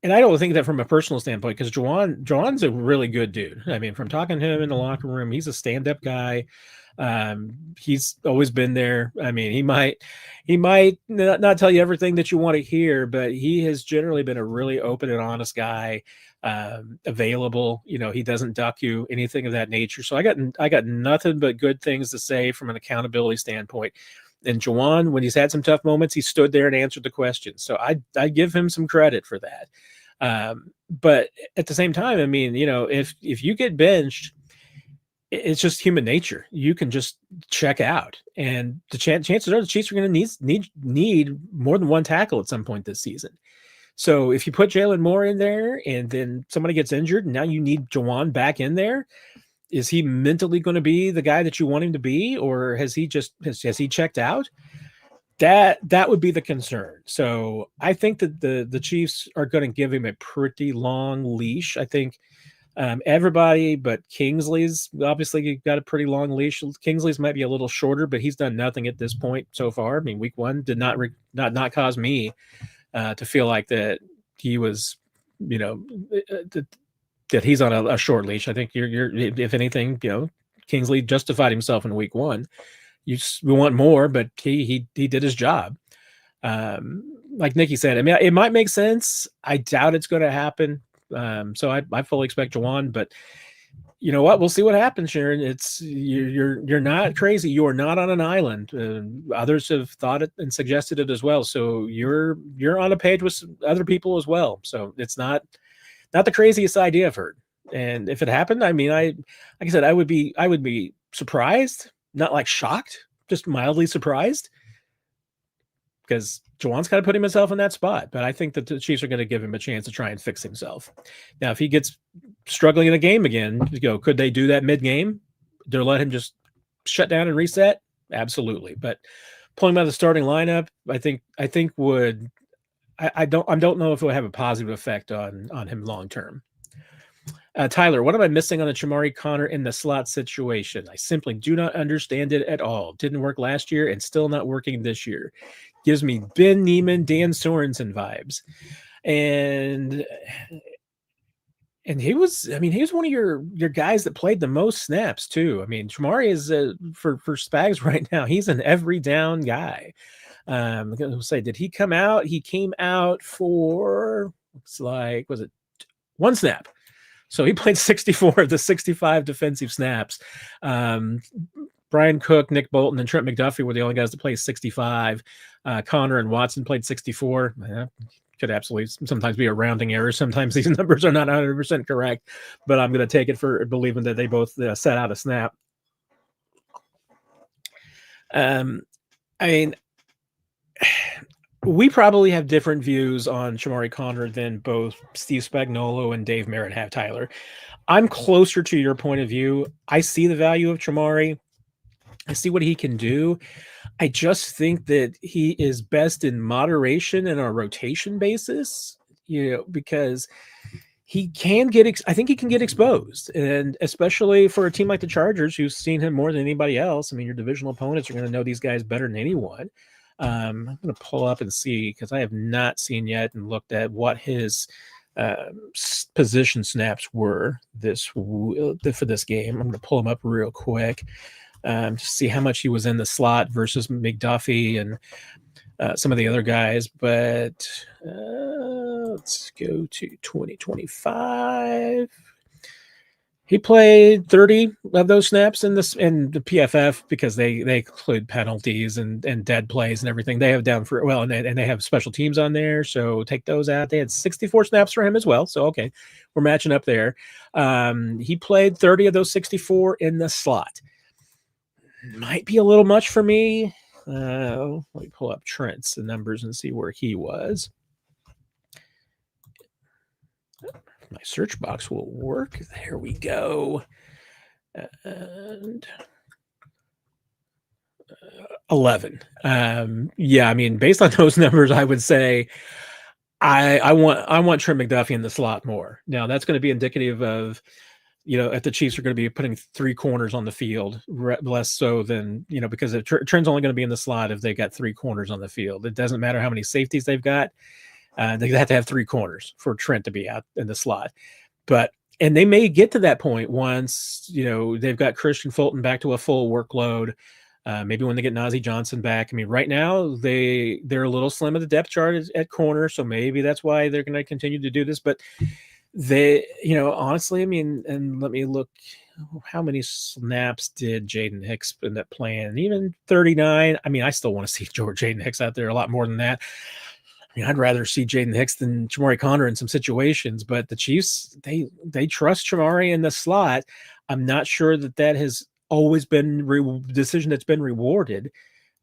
and I don't think that from a personal standpoint, because Jawan's a really good dude. From talking to him in the locker room, he's a stand-up guy. He's always been there. He might not tell you everything that you want to hear, but he has generally been a really open and honest guy, available. He doesn't duck you, anything of that nature. So I got nothing but good things to say from an accountability standpoint. And Jawaan, when he's had some tough moments, he stood there and answered the questions. So I give him some credit for that. But at the same time, if you get benched, it's just human nature. You can just check out, and the chances are the Chiefs are going to need more than one tackle at some point this season. So if you put Jalen Moore in there and then somebody gets injured and now you need Jawan back in there, is he mentally going to be the guy that you want him to be, or has he checked out? That would be the concern. So I think that the Chiefs are going to give him a pretty long leash. I think everybody but Kingsley's obviously got a pretty long leash. Kingsley's might be a little shorter, but he's done nothing at this point so far. I mean, week one did not cause me to feel like that he was, you know, that he's on a short leash. I think you're if anything, Kingsley justified himself in week one. We want more, but he did his job. Like Nikki said, I mean, it might make sense. I doubt it's going to happen. So I fully expect Jawan, but you know what? We'll see what happens, Sharon. You're not crazy. You are not on an island. Others have thought it and suggested it as well. So you're on a page with other people as well. So it's not the craziest idea I've heard. And if it happened, I mean, like I said, I would be surprised, not like shocked, just mildly surprised, because Jawan's got to put himself in that spot. But I think that the Chiefs are going to give him a chance to try and fix himself. Now, if he gets struggling in a game again, could they do that mid-game? Do they let him just shut down and reset? Absolutely. But pulling him out of the starting lineup, I think would I don't know if it would have a positive effect on him long term. Tyler, what am I missing on the Chamari Connor in the slot situation? I simply do not understand it at all. Didn't work last year and still not working this year. Gives me Ben Neiman, Dan Sorensen vibes. And he was one of your guys that played the most snaps too. I mean, Chamari is for Spags right now. He's an every down guy. I'm going to say, did he come out? He came out for was it one snap? So he played 64 of the 65 defensive snaps. Brian Cook, Nick Bolton, and Trent McDuffie were the only guys to play 65. Connor and Watson played 64. Could absolutely sometimes be a rounding error. Sometimes these numbers are not 100% correct, but I'm going to take it for believing that they both set out a snap. I mean, we probably have different views on Chamari Connor than both Steve Spagnuolo and Dave Merritt have, Tyler. I'm closer to your point of view. I see the value of Chamari. I see what he can do. I just think that he is best in moderation and on a rotation basis, because he can I think he can get exposed, and especially for a team like the Chargers, who's seen him more than anybody else. I mean, your divisional opponents are going to know these guys better than anyone. I'm going to pull up and see, because I have not seen yet and looked at what his position snaps were for this game. I'm going to pull him up real quick to see how much he was in the slot versus McDuffie and some of the other guys. But let's go to 2025. He played 30 of those snaps in the PFF, because they include penalties and dead plays and everything. They have down for, and they have special teams on there, so take those out. They had 64 snaps for him as well, so okay, we're matching up there. He played 30 of those 64 in the slot. Might be a little much for me. Let me pull up Trent's numbers and see where he was. My search box will work. There we go. And 11. Yeah, I mean, based on those numbers, I would say I want Trent McDuffie in the slot more. Now, that's going to be indicative of, if the Chiefs are going to be putting three corners on the field, less so than, because Trent's only going to be in the slot if they got three corners on the field. It doesn't matter how many safeties they've got. They have to have three corners for Trent to be out in the slot. And they may get to that point once, they've got Christian Fulton back to a full workload. Maybe when they get Najee Johnson back. I mean, right now they're a little slim at the depth chart at corner, so maybe that's why they're going to continue to do this. But they, honestly, I mean, and let me look, how many snaps did Jaden Hicks end up playing? Even 39. I mean, I still want to see Jaden Hicks out there a lot more than that. I mean, I'd rather see Jaden Hicks than Chamari Connor in some situations, but the Chiefs, they trust Chamari in the slot. I'm not sure that has always been a decision that's been rewarded.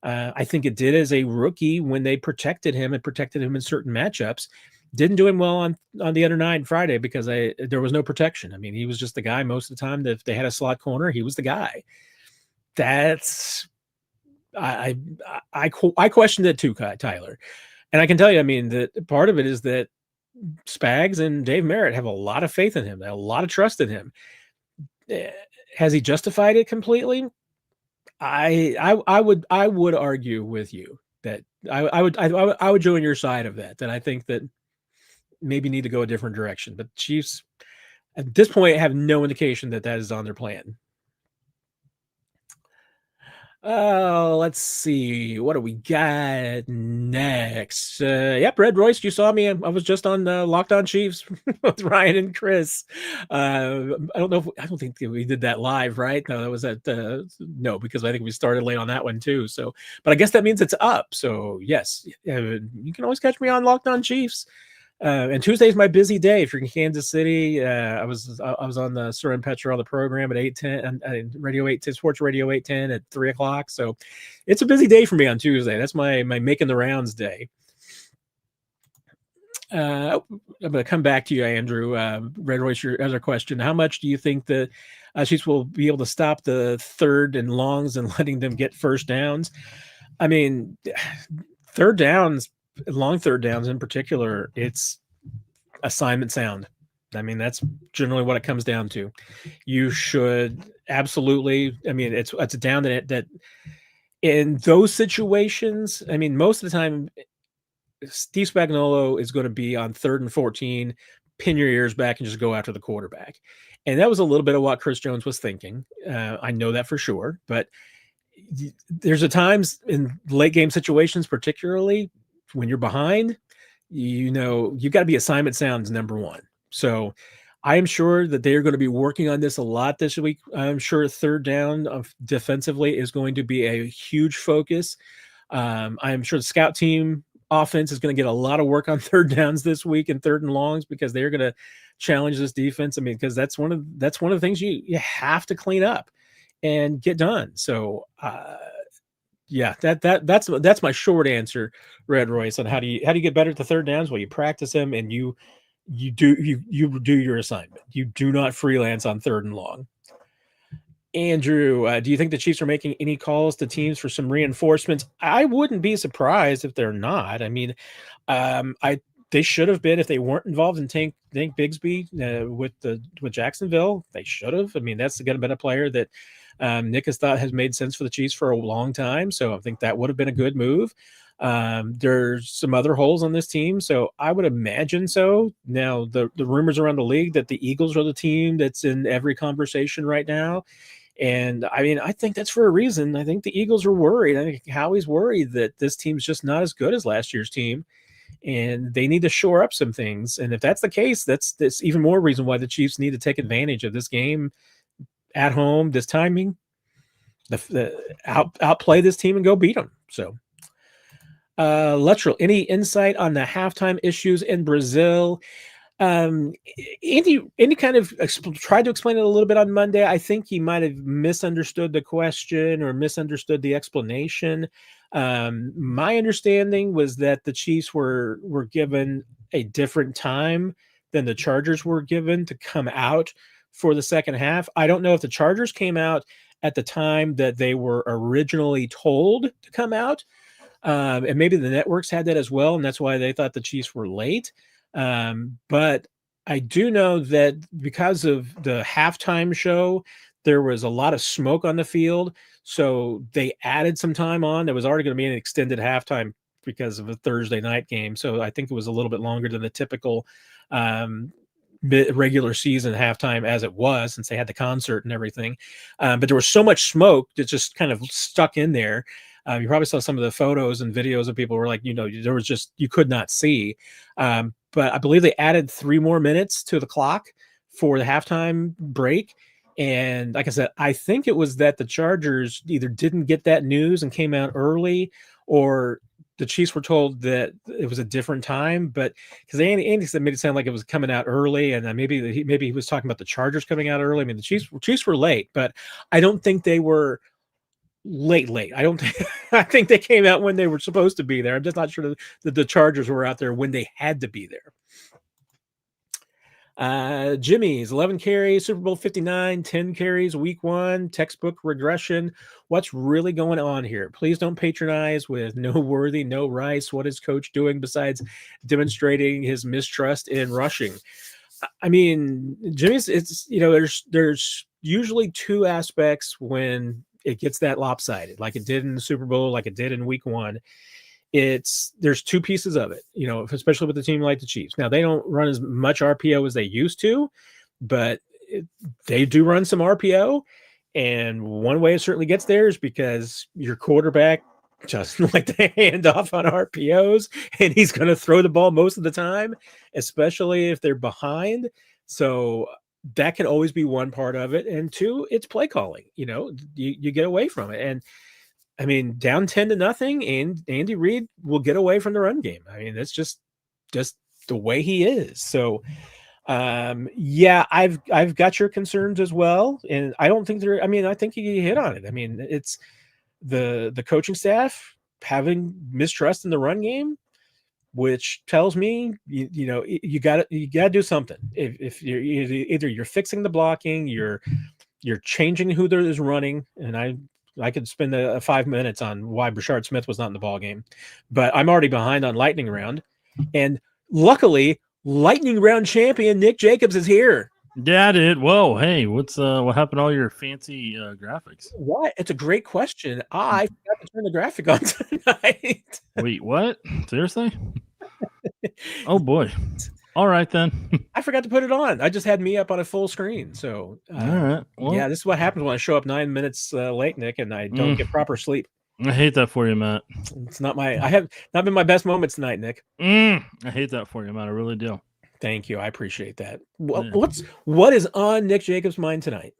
I think it did as a rookie when they protected him in certain matchups. Didn't do him well on the other night Friday because there was no protection. I mean, he was just the guy most of the time that if they had a slot corner, he was the guy. That's I questioned it too, Tyler. And I can tell you, I mean, that part of it is that Spags and Dave Merritt have a lot of faith in him, a lot of trust in him. Has he justified it completely? I would argue with you that I would join your side of that. That I think that maybe need to go a different direction. But Chiefs at this point have no indication that is on their plan. Let's see. What do we got next? Yep, Red Royce, you saw me. I was just on Locked On Chiefs with Ryan and Chris. I don't think we did that live, right? No, that was at no, because I think we started late on that one too. So, but I guess that means it's up. So yes, you can always catch me on Locked On Chiefs. And Tuesday's my busy day. If you're in Kansas City, I was on the Sir and Petra on the program at 8:10 and Radio 810 Sports Radio 810 at 3:00. So it's a busy day for me on Tuesday. That's my making the rounds day. I'm going to come back to you, Andrew. Red Royce, your other question: how much do you think the Chiefs will be able to stop the third and longs and letting them get first downs? I mean, third downs. Long third downs in particular, it's assignment sound. I mean, that's generally what it comes down to. You should absolutely, I mean, it's a down that in those situations, I mean, most of the time, Steve Spagnuolo is going to be on 3rd and 14, pin your ears back and just go after the quarterback. And that was a little bit of what Chris Jones was thinking. I know that for sure, but there's a times in late game situations, particularly when you're behind, you've got to be assignment sounds number one. So I am sure that they're going to be working on this a lot this week. I'm sure third down defensively is going to be a huge focus. I'm sure the scout team offense is going to get a lot of work on third downs this week and third and longs because they're going to challenge this defense. I mean, because that's one of the things you have to clean up and get done. So, yeah, that's my short answer, Red Royce, on how do you get better at the third downs? Well, you practice them and you do your assignment. You do not freelance on third and long. Andrew, do you think the Chiefs are making any calls to teams for some reinforcements? I wouldn't be surprised if they're not. I mean, they should have been if they weren't involved in Tank Bigsby with Jacksonville. They should have. I mean, that's going to be a player that Nick has thought has made sense for the Chiefs for a long time. So I think that would have been a good move. There's some other holes on this team, so I would imagine so. Now, the rumors around the league that the Eagles are the team that's in every conversation right now. And I mean, I think that's for a reason. I think the Eagles are worried. I think Howie's worried that this team's just not as good as last year's team. And they need to shore up some things. And if that's the case, that's even more reason why the Chiefs need to take advantage of this game at home, this timing, outplay this team and go beat them. So, Luttrell, any insight on the halftime issues in Brazil? Andy kind of tried to explain it a little bit on Monday. I think he might have misunderstood the question or misunderstood the explanation. My understanding was that the Chiefs were given a different time than the Chargers were given to come out for the second half. I don't know if the Chargers came out at the time that they were originally told to come out. And maybe the networks had that as well, and that's why they thought the Chiefs were late. But I do know that because of the halftime show, there was a lot of smoke on the field. So they added some time on. There was already going to be an extended halftime because of a Thursday night game. So I think it was a little bit longer than the typical regular season halftime as it was, since they had the concert and everything. But there was so much smoke that just kind of stuck in there. You probably saw some of the photos and videos of people were like, there was just, you could not see. But I believe they added 3 more minutes to the clock for the halftime break. And like I said, I think it was that the Chargers either didn't get that news and came out early, or the Chiefs were told that it was a different time. But because Andy said, made it sound like it was coming out early, and maybe he was talking about the Chargers coming out early. I mean, the Chiefs were late, but I don't think they were late. I don't think I think they came out when they were supposed to be there. I'm just not sure that the Chargers were out there when they had to be there. Jimmy's 11 carries, Super Bowl 59, 10 carries, week 1, textbook regression. What's really going on here? Please don't patronize with no Worthy, no Rice. What is coach doing besides demonstrating his mistrust in rushing? I mean, Jimmy's, it's, there's usually two aspects when it gets that lopsided, like it did in the Super Bowl, like it did in week 1. There's two pieces of it, especially with a team like the Chiefs. Now, they don't run as much RPO as they used to, but they do run some RPO. And one way it certainly gets there is because your quarterback doesn't like to hand off on RPOs, and he's going to throw the ball most of the time, especially if they're behind. So that can always be one part of it. And two, it's play calling. You get away from it. And I mean, down 10-0, and Andy Reid will get away from the run game. I mean, that's just the way he is. So, yeah, I've got your concerns as well, and I don't think they're. I mean, I think you hit on it. I mean, it's the coaching staff having mistrust in the run game, which tells me you got to do something. If you're either you're fixing the blocking, you're changing who there is running, and I could spend 5 minutes on why Brashard Smith was not in the ball game, but I'm already behind on Lightning Round, and luckily, Lightning Round champion Nick Jacobs is here. Yeah, dude. Whoa, hey, what happened to all your fancy graphics? What? It's a great question. I forgot to turn the graphic on tonight. Wait, what? Seriously? Oh boy. All right then. I forgot to put it on. I just had me up on a full screen. So, all right. Well, yeah, this is what happens when I show up 9 minutes late, Nick, and I don't get proper sleep. I hate that for you, Matt. I have not been my best moments tonight, Nick. I hate that for you, Matt. I really do. Thank you. I appreciate that. What is on Nick Jacobs' mind tonight?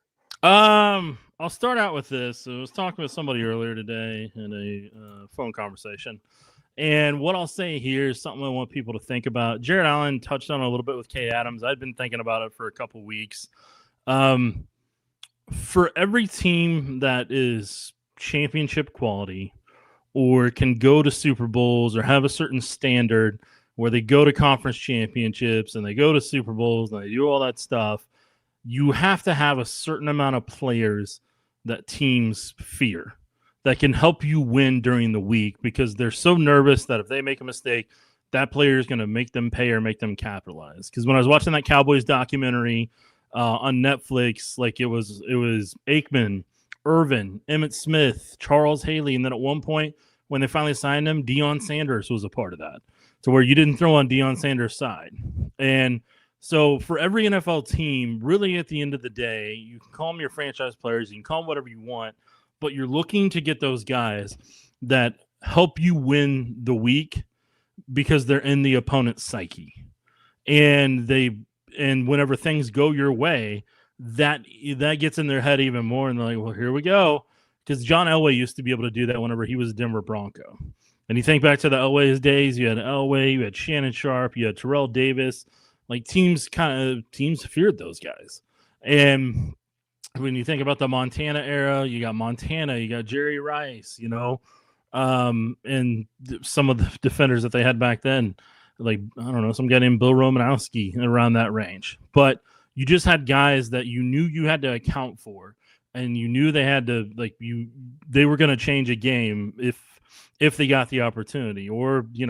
I'll start out with this. I was talking with somebody earlier today in a phone conversation. And what I'll say here is something I want people to think about. Jared Allen touched on a little bit with Kay Adams. I've been thinking about it for a couple weeks. For every team that is championship quality or can go to Super Bowls or have a certain standard where they go to conference championships and they go to Super Bowls and they do all that stuff, you have to have a certain amount of players that teams fear that can help you win during the week, because they're so nervous that if they make a mistake, that player is going to make them pay or make them capitalize. Because when I was watching that Cowboys documentary on Netflix, like it was Aikman, Irvin, Emmitt Smith, Charles Haley, and then at one point when they finally signed him, Deion Sanders was a part of that, to where you didn't throw on Deion Sanders' side. And so for every NFL team, really at the end of the day, you can call them your franchise players, you can call them whatever you want, but you're looking to get those guys that help you win the week because they're in the opponent's psyche. And whenever things go your way, that gets in their head even more. And they're like, well, here we go. Because John Elway used to be able to do that whenever he was a Denver Bronco. And you think back to the Elway's days, you had Elway, you had Shannon Sharp, you had Terrell Davis. Like teams feared those guys. And when you think about the Montana era, you got Montana, you got Jerry Rice, and some of the defenders that they had back then, like, I don't know, some guy named Bill Romanowski around that range. But you just had guys that you knew you had to account for, and you knew they had to, they were going to change a game if they got the opportunity. Or, you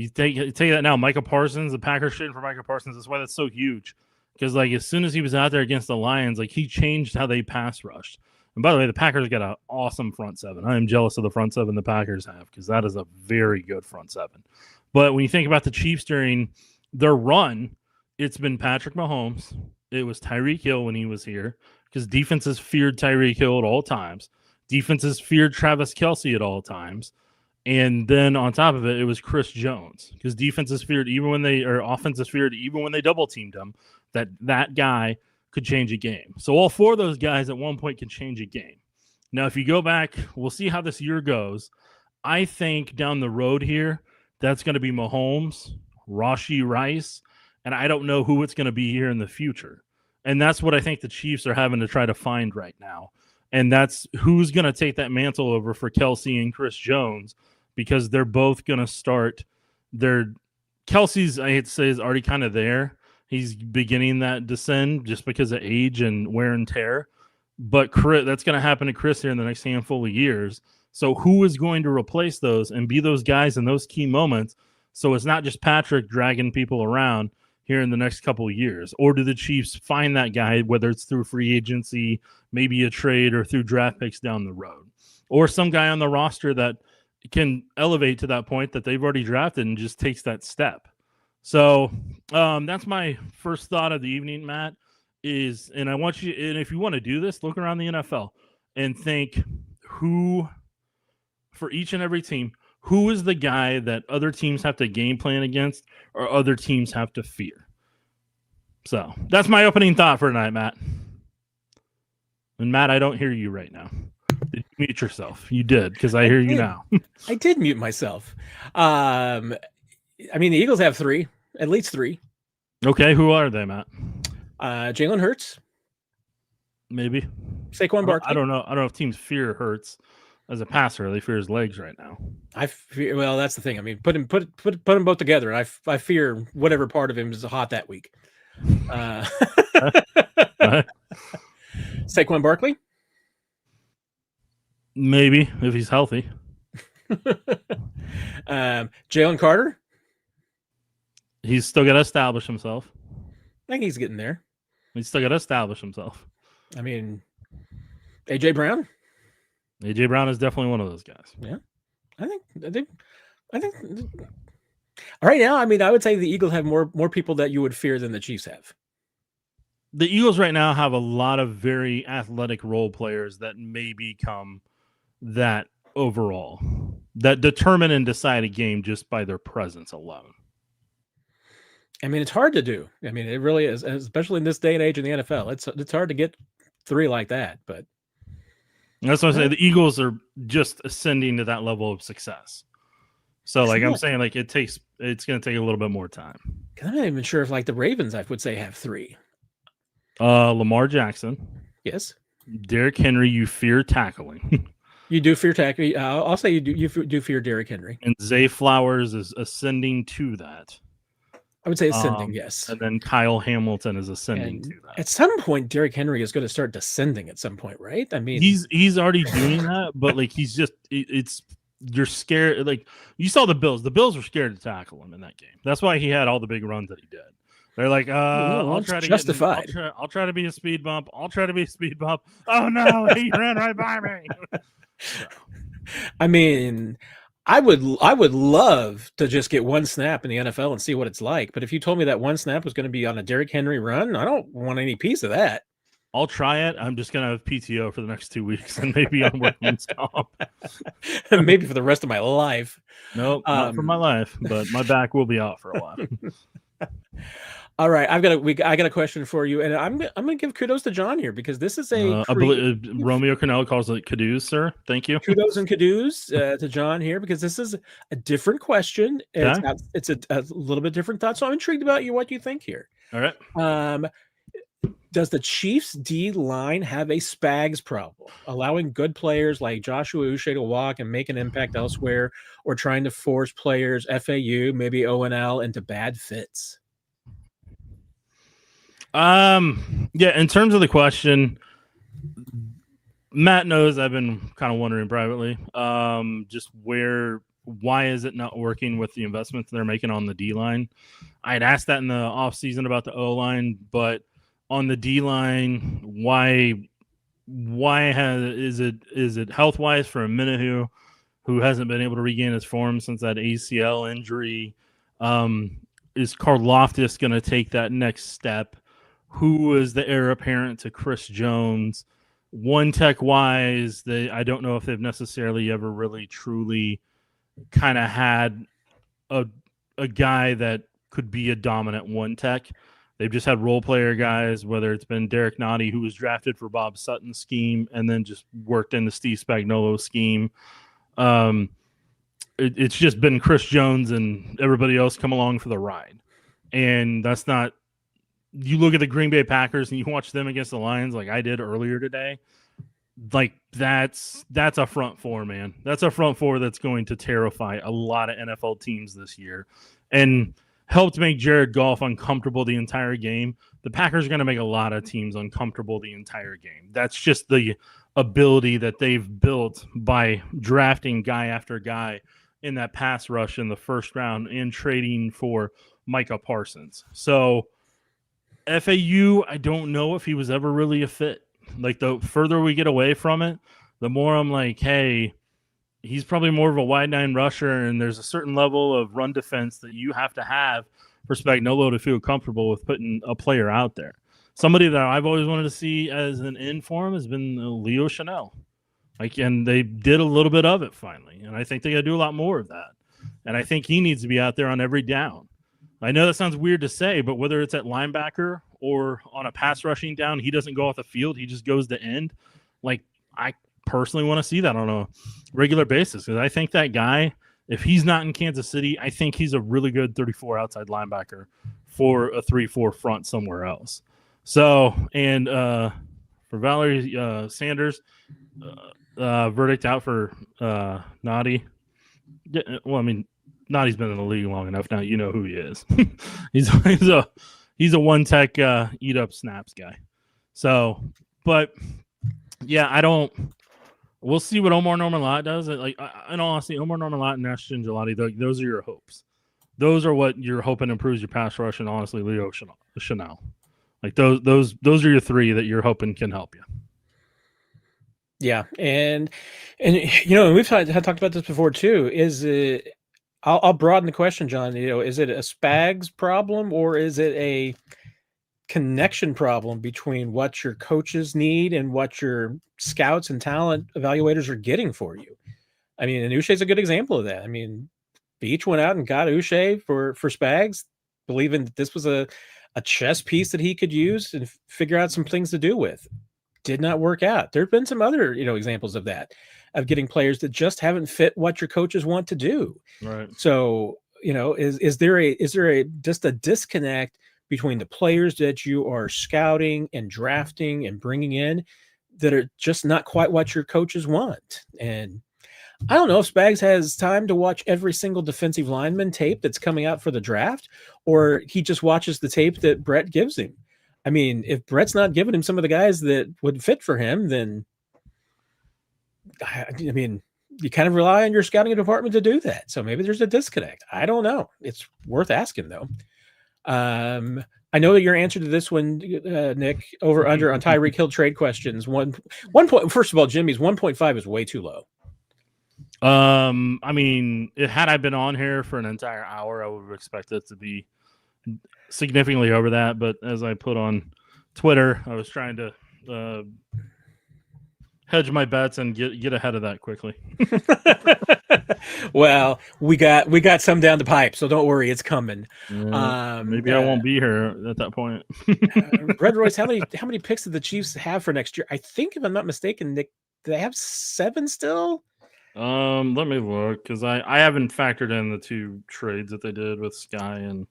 take that now, Micah Parsons, the Packers shooting for Micah Parsons. That's why that's so huge. Because, as soon as he was out there against the Lions, he changed how they pass rushed. And by the way, the Packers got an awesome front seven. I am jealous of the front seven the Packers have, because that is a very good front seven. But when you think about the Chiefs during their run, it's been Patrick Mahomes. It was Tyreek Hill when he was here, because defenses feared Tyreek Hill at all times. Defenses feared Travis Kelce at all times. And then on top of it, it was Chris Jones, because defenses feared offenses feared even when they double teamed him, that guy could change a game. So all four of those guys at one point can change a game. Now, if you go back, we'll see how this year goes. I think down the road here, that's going to be Mahomes, Rashee Rice, and I don't know who it's going to be here in the future. And that's what I think the Chiefs are having to try to find right now. And that's who's going to take that mantle over for Kelsey and Chris Jones, because they're both going to start their Kelsey's, I hate to say, is already kind of there. He's beginning that descend just because of age and wear and tear. But that's going to happen to Chris here in the next handful of years. So who is going to replace those and be those guys in those key moments? So it's not just Patrick dragging people around here in the next couple of years. Or do the Chiefs find that guy, whether it's through free agency, maybe a trade, or through draft picks down the road? Or some guy on the roster that can elevate to that point that they've already drafted and just takes that step. So that's my first thought of the evening, Matt, and I want you, and if you want to do this, look around the NFL and think who, for each and every team, who is the guy that other teams have to game plan against or other teams have to fear? So that's my opening thought for tonight, Matt. And Matt, I don't hear you right now. Did you mute yourself? You did, because I hear you now. I did mute myself. I mean, the Eagles have three, at least three. Okay, who are they, Matt? Jalen Hurts. Maybe. Saquon Barkley. I don't know if teams fear Hurts as a passer. They fear his legs right now. Well, that's the thing. I mean, put them both together, and I fear whatever part of him is hot that week. Saquon Barkley. Maybe, if he's healthy. Jalen Carter. He's still got to establish himself. I think he's getting there. He's still got to establish himself. I mean, AJ Brown. AJ Brown is definitely one of those guys. Yeah, I think. Right now, I mean, I would say the Eagles have more people that you would fear than the Chiefs have. The Eagles right now have a lot of very athletic role players that may become that overall, that determine and decide a game just by their presence alone. I mean, it's hard to do. I mean, it really is, especially in this day and age in the NFL. It's hard to get three like that, but that's what I say. The Eagles are just ascending to that level of success. So, like I'm saying, like it's going to take a little bit more time. I'm not even sure if, like, the Ravens, I would say, have three. Lamar Jackson. Yes. Derrick Henry, you fear tackling. You do fear tackling. I'll say you do fear Derrick Henry. And Zay Flowers is ascending to that. I would say ascending, yes. And then Kyle Hamilton is ascending to that. At some point, Derrick Henry is going to start descending at some point, right? I mean, he's already doing that, but like he's just you're scared. Like you saw the Bills. The Bills were scared to tackle him in that game. That's why he had all the big runs that he did. They're like, I'll try to justified. I'll try to be a speed bump. I'll try to be a speed bump. Oh no, he ran right by me. So. I mean, I would love to just get one snap in the NFL and see what it's like. But if you told me that one snap was going to be on a Derrick Henry run, I don't want any piece of that. I'll try it. I'm just going to have PTO for the next 2 weeks and maybe on workman's comp. Maybe for the rest of my life. Nope, not for my life, but my back will be out for a while. All right, I got a question for you, and I'm gonna give kudos to John here because this is a I believe Romeo Cornell calls it Caduce, sir. Thank you. Kudos and kudos to John here because this is a different question. Okay. It's a little bit different thought, so I'm intrigued about what you think here. All right. Does the Chiefs D line have a Spags problem, allowing good players like Joshua Uche to walk and make an impact elsewhere, or trying to force players FAU, maybe ONL, into bad fits? Yeah, in terms of the question, Matt knows I've been kind of wondering privately, just why is it not working with the investments they're making on the D line? I had asked that in the offseason about the O line, but on the D line, is it health wise for a minute who hasn't been able to regain his form since that ACL injury? Is Karlaftis going to take that next step? Who is the heir apparent to Chris Jones? One tech wise, I don't know if they've necessarily ever really truly kind of had a guy that could be a dominant one tech. They've just had role player guys, whether it's been Derek Nottie, who was drafted for Bob Sutton's scheme and then just worked in the Steve Spagnuolo scheme. It's just been Chris Jones and everybody else come along for the ride. And that's not – you look at the Green Bay Packers and you watch them against the Lions like I did earlier today. like that's a front four, man. That's a front four that's going to terrify a lot of NFL teams this year, and helped make Jared Goff uncomfortable the entire game. The Packers are going to make a lot of teams uncomfortable the entire game. That's just the ability that they've built by drafting guy after guy in that pass rush in the first round and trading for Micah Parsons. So FAU, I don't know if he was ever really a fit. Like, the further we get away from it, the more I'm like, hey, he's probably more of a wide nine rusher, and there's a certain level of run defense that you have to have for Spagnuolo to feel comfortable with putting a player out there. Somebody that I've always wanted to see as an in for him has been Leo Chanel. Like, and they did a little bit of it finally, and I think they got to do a lot more of that. And I think he needs to be out there on every down. I know that sounds weird to say, but whether it's at linebacker or on a pass rushing down, he doesn't go off the field. He just goes to end. Like, I personally want to see that on a regular basis, because I think that guy, if he's not in Kansas City, I think he's a really good 34 outside linebacker for a 3-4 front somewhere else. So, and for Valerie Sanders, verdict out for Noddy. Well, I mean, Noddy's been in the league long enough now. You know who he is. he's a one tech eat up snaps guy. So, but yeah, I don't. We'll see what Omar Norman-Lott does. Like, in all honesty, Omar Norman-Lott and Ashton Gelati, those are your hopes. Those are what you're hoping improves your pass rush, and honestly, Leo Chanel. Like, those are your three that you're hoping can help you. Yeah, and you know, we've talked about this before too. Is it? I'll broaden the question, John. You know, is it a Spags problem, or is it a connection problem between what your coaches need and what your scouts and talent evaluators are getting for you? I mean, and Uche's a good example of that. I mean, Beach went out and got Uche for Spags, believing that this was a chess piece that he could use and figure out some things to do with. Did not work out. There have been some other, you know, examples of that, of getting players that just haven't fit what your coaches want to do. Right. So, you know, is there a just a disconnect between the players that you are scouting and drafting and bringing in that are just not quite what your coaches want? And I don't know if Spags has time to watch every single defensive lineman tape that's coming out for the draft, or he just watches the tape that Brett gives him. I mean, if Brett's not giving him some of the guys that would fit for him, then I mean, you kind of rely on your scouting department to do that. So maybe there's a disconnect. I don't know. It's worth asking though. I know that your answer to this one, Nick, over under on Tyreek Hill trade questions. One point. First of all, Jimmy's 1.5 is way too low. I mean, had I been on here for an entire hour, I would have expected it to be significantly over that. But as I put on Twitter, I was trying to hedge my bets and get ahead of that quickly. Well, we got some down the pipe, so don't worry, it's coming. Maybe I won't be here at that point. Red Royce, how many picks did the Chiefs have for next year? I think, if I'm not mistaken, Nick, do they have 7 still? Let me look, because I haven't factored in the 2 trades that they did with Sky and.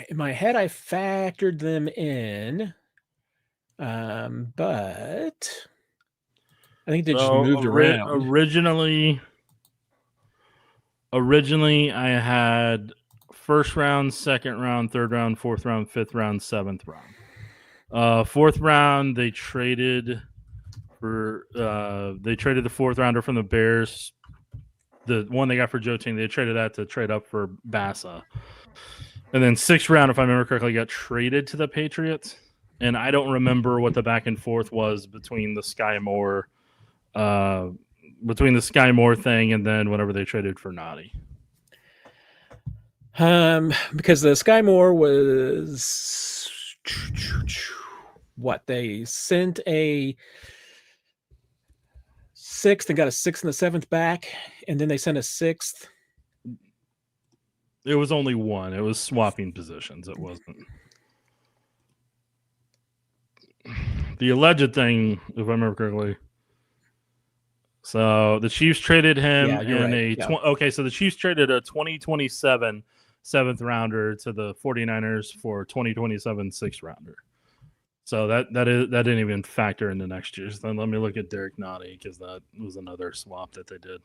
In my head, I factored them in, but I think they just moved around. Originally, I had first round, second round, third round, fourth round, fifth round, seventh round. Fourth round, they traded the fourth rounder from the Bears. The one they got for Joe Ting, they traded that to trade up for Bassa. And then sixth round, if I remember correctly, got traded to the Patriots. And I don't remember what the back and forth was between the Sky Moore thing and then whenever they traded for Noddy. Because the Sky Moore was what, they sent a 6th and got a 6th and a 7th back, and then they sent a 6th. It was only one. It was swapping positions. It wasn't. The alleged thing, if I remember correctly. So the Chiefs traded him so the Chiefs traded a 2027 7th rounder to the 49ers for 2027 6th rounder. So that didn't even factor into next year's. Then let me look at Derrick Nottie because that was another swap that they did.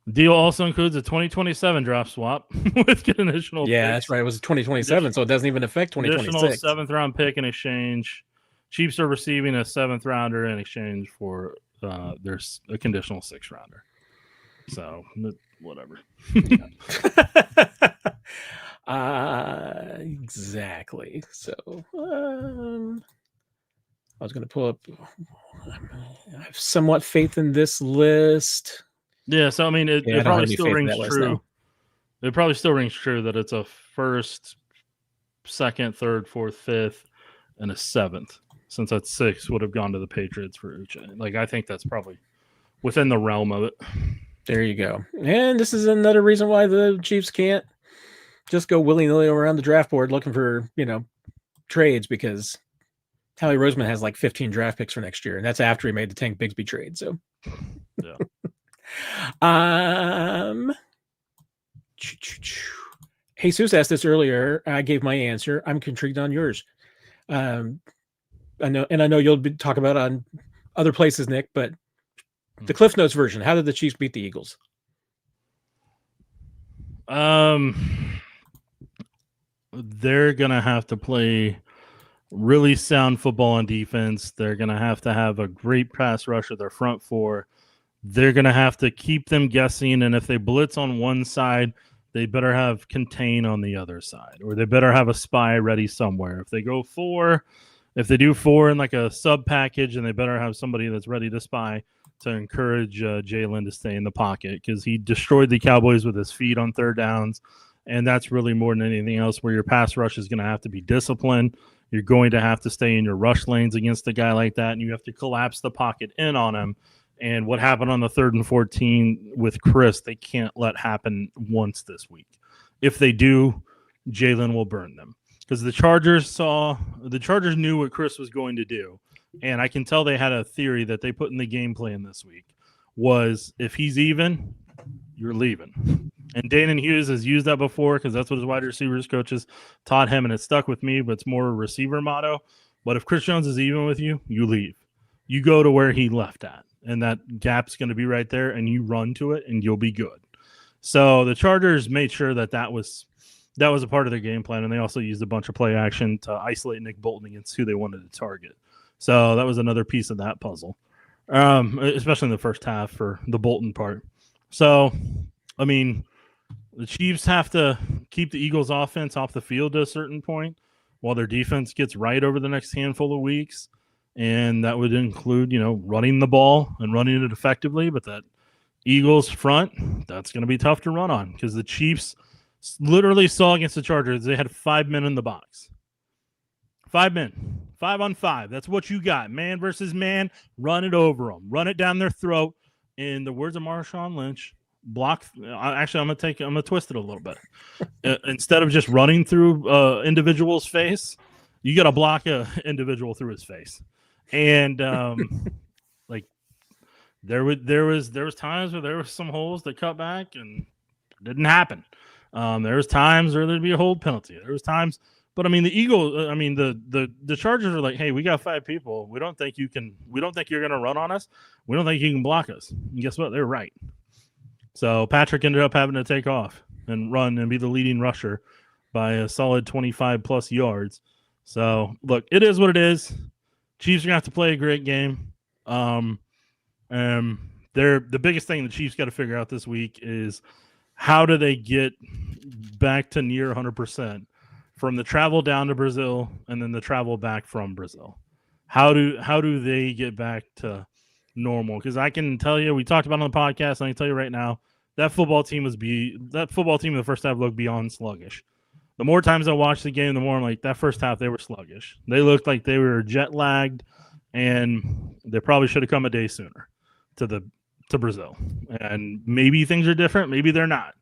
Deal also includes a 2027 draft swap with conditional. Yeah, picks. that's right. It was 2027, so it doesn't even affect 2026. Additional 7th round pick in exchange. Chiefs are receiving a 7th rounder in exchange for there's a conditional 6th rounder. So whatever. Exactly. So I was going to pull up. I have somewhat faith in this list. Yeah, so I mean, it probably still rings true. It probably still rings true that it's a 1st, 2nd, 3rd, 4th, 5th, and a 7th. Since that 6 would have gone to the Patriots for Uche. Like, I think that's probably within the realm of it. There you go. And this is another reason why the Chiefs can't just go willy-nilly around the draft board looking for, trades, because Howie Roseman has like 15 draft picks for next year, and that's after he made the Tank Bigsby trade. So, yeah. Jesus asked this earlier. I gave my answer. I'm intrigued on yours. I know you'll be talking about on other places, Nick, but the Cliff Notes version. How did the Chiefs beat the Eagles? They're gonna have to play really sound football on defense. They're gonna have to have a great pass rush at their front four. They're gonna have to keep them guessing, and if they blitz on one side, they better have contain on the other side, or they better have a spy ready somewhere. If they do 4 in like a sub package, and they better have somebody that's ready to spy to encourage Jalen to stay in the pocket, because he destroyed the Cowboys with his feet on 3rd downs, and that's really more than anything else where your pass rush is going to have to be disciplined. You're going to have to stay in your rush lanes against a guy like that, and you have to collapse the pocket in on him. And what happened on the 3rd and 14 with Chris, they can't let happen once this week. If they do, Jalen will burn them. Because the Chargers knew what Chris was going to do. And I can tell they had a theory that they put in the game plan this week was if he's even, you're leaving. And Danon Hughes has used that before because that's what his wide receivers coaches taught him, and it stuck with me, but it's more a receiver motto. But if Chris Jones is even with you, you leave. You go to where he left at, and that gap's going to be right there, and you run to it, and you'll be good. So the Chargers made sure that was a part of their game plan, and they also used a bunch of play action to isolate Nick Bolton against who they wanted to target. So that was another piece of that puzzle, especially in the first half for the Bolton part. So, I mean, the Chiefs have to keep the Eagles' offense off the field to a certain point while their defense gets right over the next handful of weeks. And that would include, running the ball and running it effectively. But that Eagles front, that's going to be tough to run on because the Chiefs literally saw against the Chargers, they had 5 men in the box. 5 men, 5 on 5. That's what you got. Man versus man, run it over them. Run it down their throat. In the words of Marshawn Lynch, block. Actually, I'm gonna twist it a little bit. Instead of just running through individual's face, you got to block a individual through his face. And like there was times where there was some holes that cut back and it didn't happen. There was times where there'd be a hold penalty. There was times, but I mean the Eagles. The Chargers are like, hey, we got 5 people. We don't think you're gonna run on us. We don't think you can block us. And guess what? They're right. So Patrick ended up having to take off and run and be the leading rusher by a solid 25 plus yards. So look, it is what it is. Chiefs are gonna have to play a great game. They're the biggest thing the Chiefs got to figure out this week is how do they get back to near 100% from the travel down to Brazil and then the travel back from Brazil. How do they get back to normal? Because I can tell you, we talked about it on the podcast, and I can tell you right now, that football team in the first half looked beyond sluggish. The more times I watched the game, the more I'm like, that first half, they were sluggish. They looked like they were jet lagged, and they probably should have come a day sooner to Brazil. And maybe things are different, maybe they're not.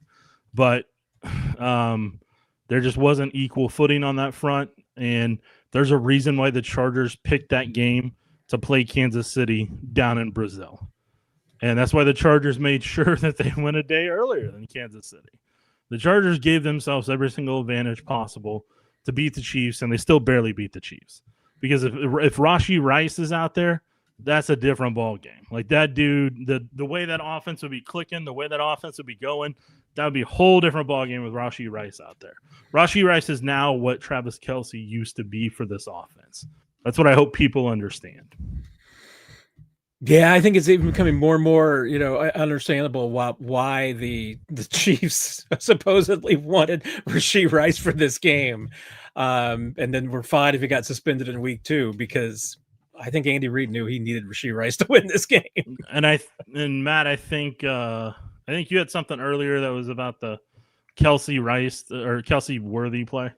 But there just wasn't equal footing on that front, and there's a reason why the Chargers picked that game to play Kansas City down in Brazil. And that's why the Chargers made sure that they went a day earlier than Kansas City. The Chargers gave themselves every single advantage possible to beat the Chiefs, and they still barely beat the Chiefs. Because if Rashee Rice is out there, that's a different ball game. Like that dude, the way that offense would be clicking, the way that offense would be going, that would be a whole different ball game with Rashee Rice out there. Rashee Rice is now what Travis Kelce used to be for this offense. That's what I hope people understand. Yeah, I think it's even becoming more and more, understandable why the Chiefs supposedly wanted Rashee Rice for this game, and then we're fine if he got suspended in week 2 because I think Andy Reid knew he needed Rashee Rice to win this game. And Matt, I think you had something earlier that was about the Kelce Rice or Kelce Worthy play.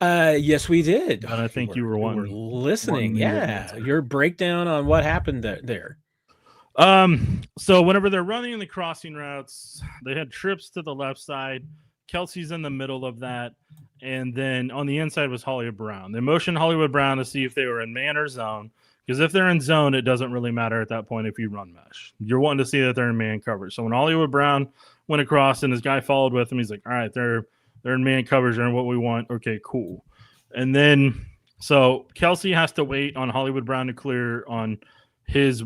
Yes, we did. And I think you were listening. Yeah, your breakdown on what happened there. So whenever they're running the crossing routes, they had trips to the left side. Kelce's in the middle of that, and then on the inside was Hollywood Brown. They motioned Hollywood Brown to see if they were in man or zone, because if they're in zone, it doesn't really matter at that point if you run mesh. You're wanting to see that they're in man coverage. So when Hollywood Brown went across and his guy followed with him, he's like, all right, they're in man coverage. They're in what we want. Okay, cool. And then so Kelce has to wait on Hollywood Brown to clear on his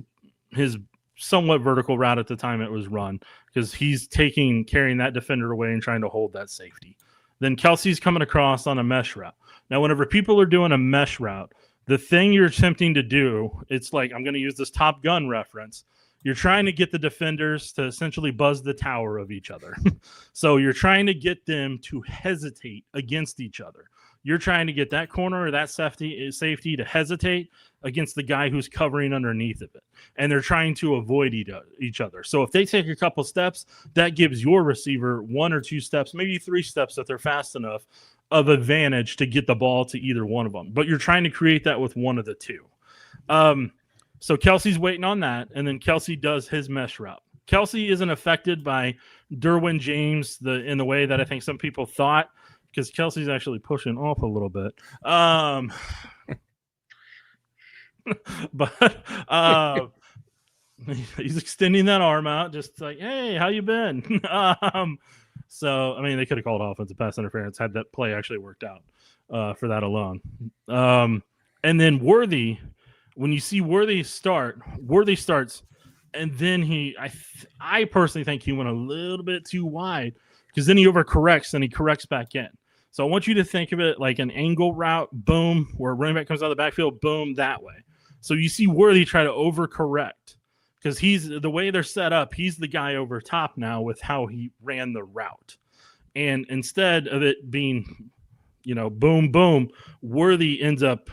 somewhat vertical route at the time it was run, because he's carrying that defender away and trying to hold that safety. Then Kelce's coming across on a mesh route. Now, whenever people are doing a mesh route, the thing you're attempting to do, it's like, I'm going to use this Top Gun reference. You're trying to get the defenders to essentially buzz the tower of each other. So you're trying to get them to hesitate against each other. You're trying to get that corner or that safety to hesitate against the guy who's covering underneath of it. And they're trying to avoid each other. So if they take a couple steps, that gives your receiver 1 or 2 steps, maybe 3 steps if they're fast enough, of advantage to get the ball to either one of them. But you're trying to create that with one of the two. So Kelce's waiting on that, and then Kelce does his mesh route. Kelce isn't affected by Derwin James in the way that I think some people thought, because Kelce's actually pushing off a little bit. But he's extending that arm out, just like, hey, how you been? So, I mean, they could have called offensive pass interference had that play actually worked out for that alone. And then Worthy, when you see Worthy starts, and then I personally think he went a little bit too wide, because then he overcorrects and he corrects back in. So I want you to think of it like an angle route, boom, where running back comes out of the backfield, boom, that way. So you see Worthy try to overcorrect, because the way they're set up, he's the guy over top now with how he ran the route. And instead of it being, boom, boom, Worthy ends up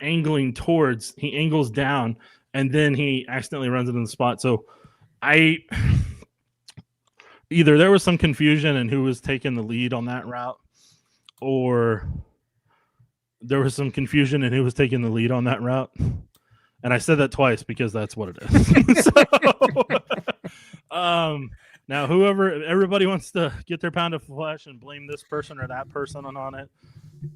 angling towards, he angles down, and then he accidentally runs it in the spot. So either there was some confusion in who was taking the lead on that route, or there was some confusion in who was taking the lead on that route. And I said that twice because that's what it is. Now, everybody wants to get their pound of flesh and blame this person or that person on it.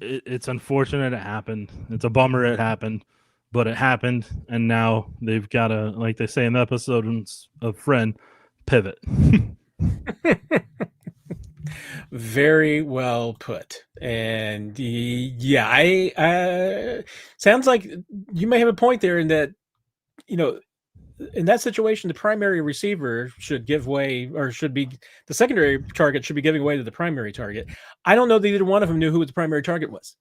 It's unfortunate it happened. It's a bummer it happened, but it happened. And now they've got to, like they say in the episode of Friend, pivot. Very well put. And yeah, I sounds like you may have a point there in that, in that situation, the primary receiver should give way, or should be the secondary target should be giving way to the primary target. I don't know that either one of them knew who the primary target was.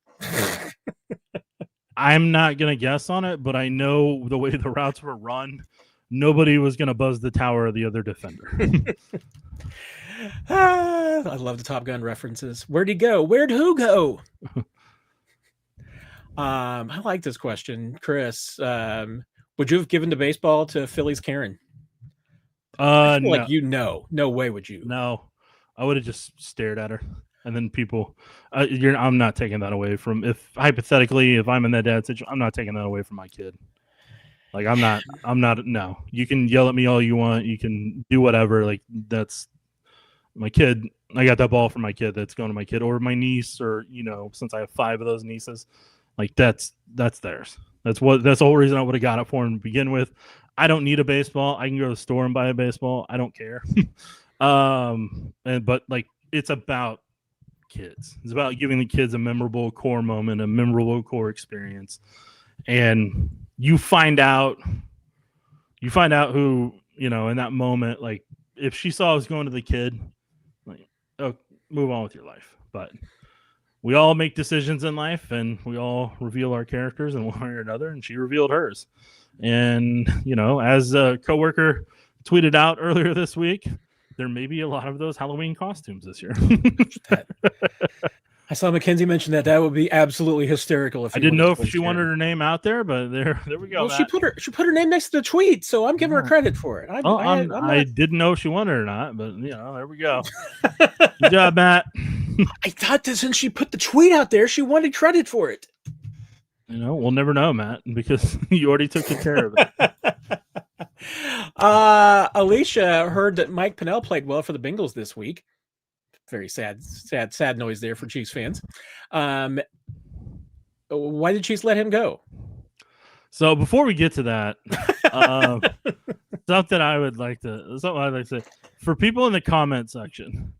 I'm not going to guess on it, but I know the way the routes were run, nobody was going to buzz the tower of the other defender. I love the Top Gun references. Where'd he go? Where'd who go? I like this question, Chris. Would you have given the baseball to Philly's Karen? I feel like no way would you. No, I would have just stared at her, and then people. I'm not taking that away from. If hypothetically, if I'm in that dad's situation, I'm not taking that away from my kid. Like I'm not. No, you can yell at me all you want. You can do whatever. Like that's my kid. I got that ball from my kid. That's going to my kid or my niece, or since I have 5 of those nieces. Like that's theirs. That's the whole reason I would have got it for him to begin with. I don't need a baseball. I can go to the store and buy a baseball. I don't care. But like it's about kids. It's about giving the kids a memorable core moment, a memorable core experience. And you find out who, in that moment, like if she saw I was going to the kid, like, oh, move on with your life. But we all make decisions in life and we all reveal our characters in one way or another, and she revealed hers. And, as a coworker tweeted out earlier this week, there may be a lot of those Halloween costumes this year. I saw Mackenzie mention that would be absolutely hysterical. If I didn't know if she wanted her name out there, but there we go. Well, she put her name next to the tweet, so I'm giving her credit for it. I didn't know if she wanted it or not, but there we go. Good job, Matt. I thought that since she put the tweet out there, she wanted credit for it. We'll never know, Matt, because you already took good care of it. Alicia heard that Mike Pennell played well for the Bengals this week. Very sad noise there for Chiefs fans. Why did Chiefs let him go? So before we get to that, something I'd like to say for people in the comment section,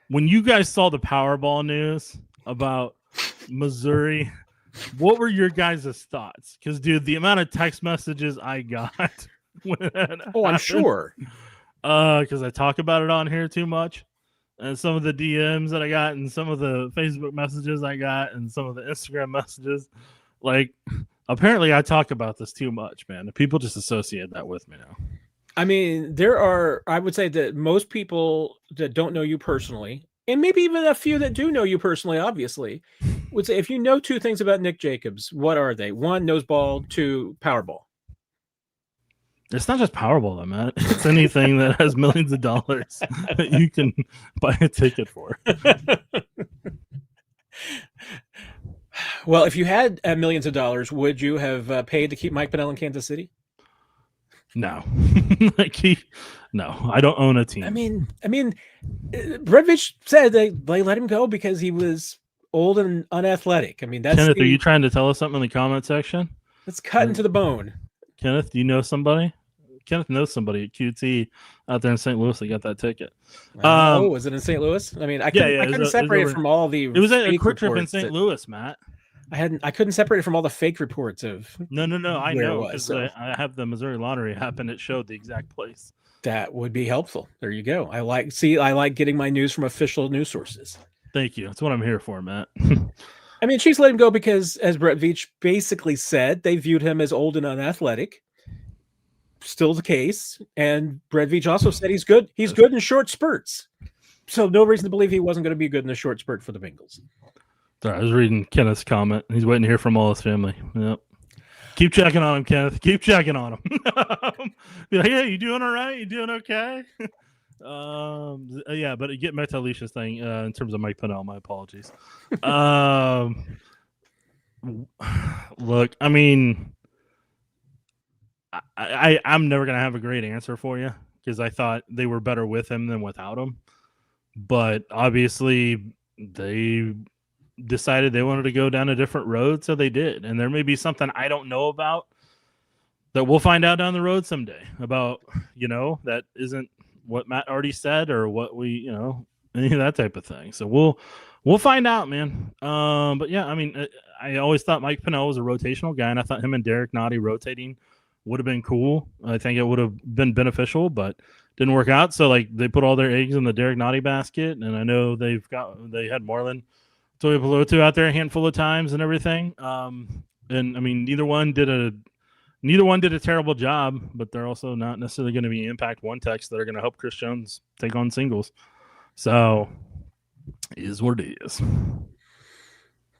when you guys saw the Powerball news about Missouri, what were your guys' thoughts? Because, dude, the amount of text messages I got when that happened, I'm sure. Because I talk about it on here too much. And some of the DMs that I got and some of the Facebook messages I got and some of the Instagram messages, like, apparently I talk about this too much, man. People just associate that with me now. I mean, I would say that most people that don't know you personally, and maybe even a few that do know you personally, obviously, would say if you know two things about Nick Jacobs, what are they? One, noseball. Two, Powerball. It's not just Powerball, though, man. It's anything that has millions of dollars that you can buy a ticket for. Well, if you had millions of dollars, would you have paid to keep Mike Pennell in Kansas City? No. No, I don't own a team. I mean, Brett Veach said they let him go because he was old and unathletic. I mean, that's Kenneth, are you trying to tell us something in the comment section? Let's cut into the bone. Kenneth, do you know somebody? Kenneth knows somebody at QT out there in St. Louis that got that ticket. Was it in St. Louis? I mean, I couldn't separate it from all the. It was at a quick trip in St. Louis, Matt. I couldn't separate it from all the fake reports of. No. I know because I have the Missouri Lottery app and it showed the exact place. That would be helpful. There you go. I like getting my news from official news sources. Thank you. That's what I'm here for, Matt. I mean, Chiefs let him go because, as Brett Veach basically said, they viewed him as old and unathletic. Still the case. And Brett Veach also said he's good. He's good in short spurts. So no reason to believe he wasn't going to be good in a short spurt for the Bengals. Sorry, I was reading Kenneth's comment. He's waiting to hear from all his family. Yep. Keep checking on him, Kenneth. Keep checking on him. Be like, hey, you doing all right? You doing okay? Yeah, but get back to Alicia's thing in terms of Mike Pennell. My apologies. Look, I mean, I'm never gonna have a great answer for you because I thought they were better with him than without him. But obviously, they decided they wanted to go down a different road, so they did. And there may be something I don't know about that we'll find out down the road someday about, that isn't what Matt already said or what we, any of that type of thing. So we'll find out, man. But yeah, I mean, I always thought Mike Pennell was a rotational guy, and I thought him and Derrick Nottie rotating would have been cool. I think it would have been beneficial, but didn't work out. So like they put all their eggs in the Derrick Nottie basket, and I know they had Marlon Tuipulotu out there a handful of times and everything. And I mean, neither one did a terrible job, but they're also not necessarily going to be impact one techs that are going to help Chris Jones take on singles. So it is what it is.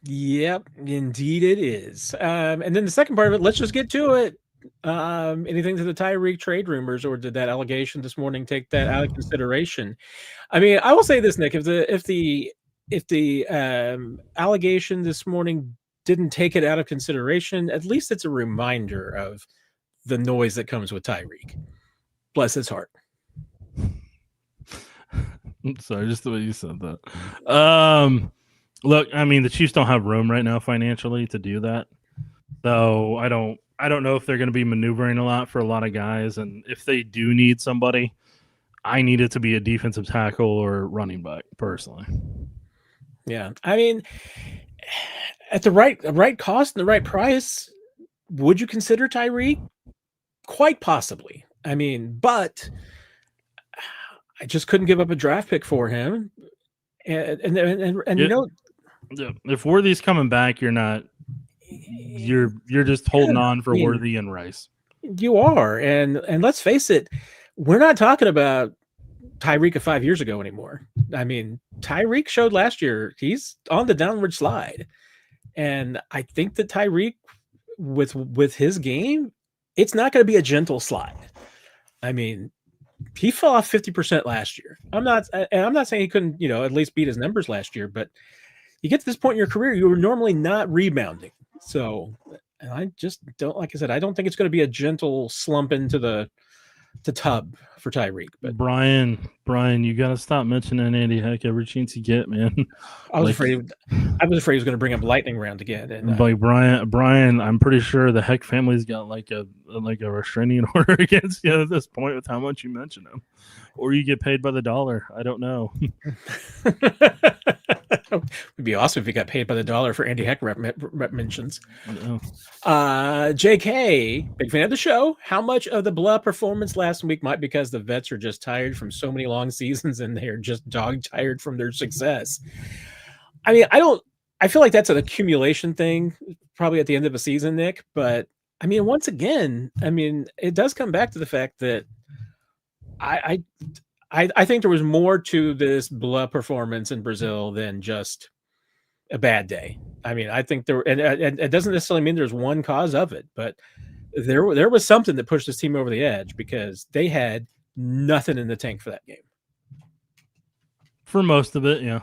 Yep, indeed it is. And then the second part of it, let's just get to it. Anything to the Tyreek trade rumors, or did that allegation this morning take that out of consideration? I mean, I will say this, Nick, if the allegation this morning didn't take it out of consideration, at least it's a reminder of the noise that comes with Tyreek. Bless his heart. I'm sorry, just the way you said that. Look, I mean, the Chiefs don't have room right now financially to do that. So I don't know if they're going to be maneuvering a lot for a lot of guys, and if they do need somebody, I need it to be a defensive tackle or running back personally. Yeah, I mean, at the right cost and the right price, would you consider Tyreek? Quite possibly. I mean, but I just couldn't give up a draft pick for him, and Yeah, yeah. If Worthy's coming back, you're just holding yeah, on I for mean, Worthy and Rice. you are, and let's face it, we're not talking about Tyreek of 5 years ago anymore. I mean, Tyreek showed last year he's on the downward slide, and I think that Tyreek with his game, it's not going to be a gentle slide. I mean, he fell off 50% last year. I'm not saying he couldn't, at least beat his numbers last year, but you get to this point in your career, you were normally not rebounding. So, and I just don't, like I said, I don't think it's going to be a gentle slump into the tub for Tyreek. But Brian, you got to stop mentioning Andy Heck every chance you get, man. I was like, afraid, I was afraid he was going to bring up lightning round again. And like Brian, I'm pretty sure the Heck family's got like a restraining order against you at this point with how much you mention him, or you get paid by the dollar. I don't know. it'd be awesome if he got paid by the dollar for Andy Heck rep mentions. No. JK, big fan of the show. How much of the blah performance last week might be because the vets are just tired from so many long seasons and they're just dog tired from their success? I mean, I feel like that's an accumulation thing, probably at the end of a season, Nick. But I mean, once again, I mean, it does come back to the fact that I think there was more to this blah performance in Brazil than just a bad day. I mean, I think there, and it doesn't necessarily mean there's one cause of it, but there was something that pushed this team over the edge because they had nothing in the tank for that game. For most of it, yeah.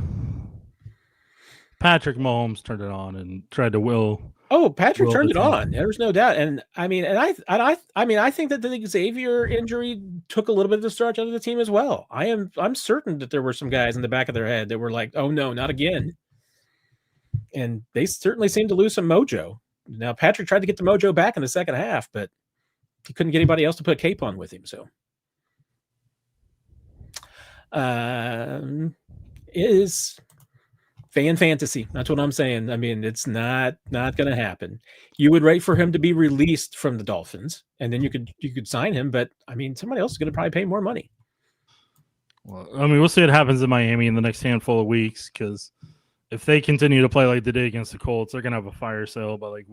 Patrick Mahomes turned it on and tried to will. Oh, Patrick turned the it team. on. There's no doubt. And I mean, I think that the Xavier injury took a little bit of the starch out of the team as well. I'm certain that there were some guys in the back of their head that were like, "Oh no, not again." And they certainly seemed to lose some mojo. Now Patrick tried to get the mojo back in the second half, but he couldn't get anybody else to put a cape on with him. So, is fan fantasy. That's what I'm saying. I mean, it's not going to happen. You would wait for him to be released from the Dolphins, and then you could sign him. But I mean, somebody else is going to probably pay more money. Well, I mean, we'll see what happens in Miami in the next handful of weeks because if they continue to play like they did against the Colts, they're gonna have a fire sale by like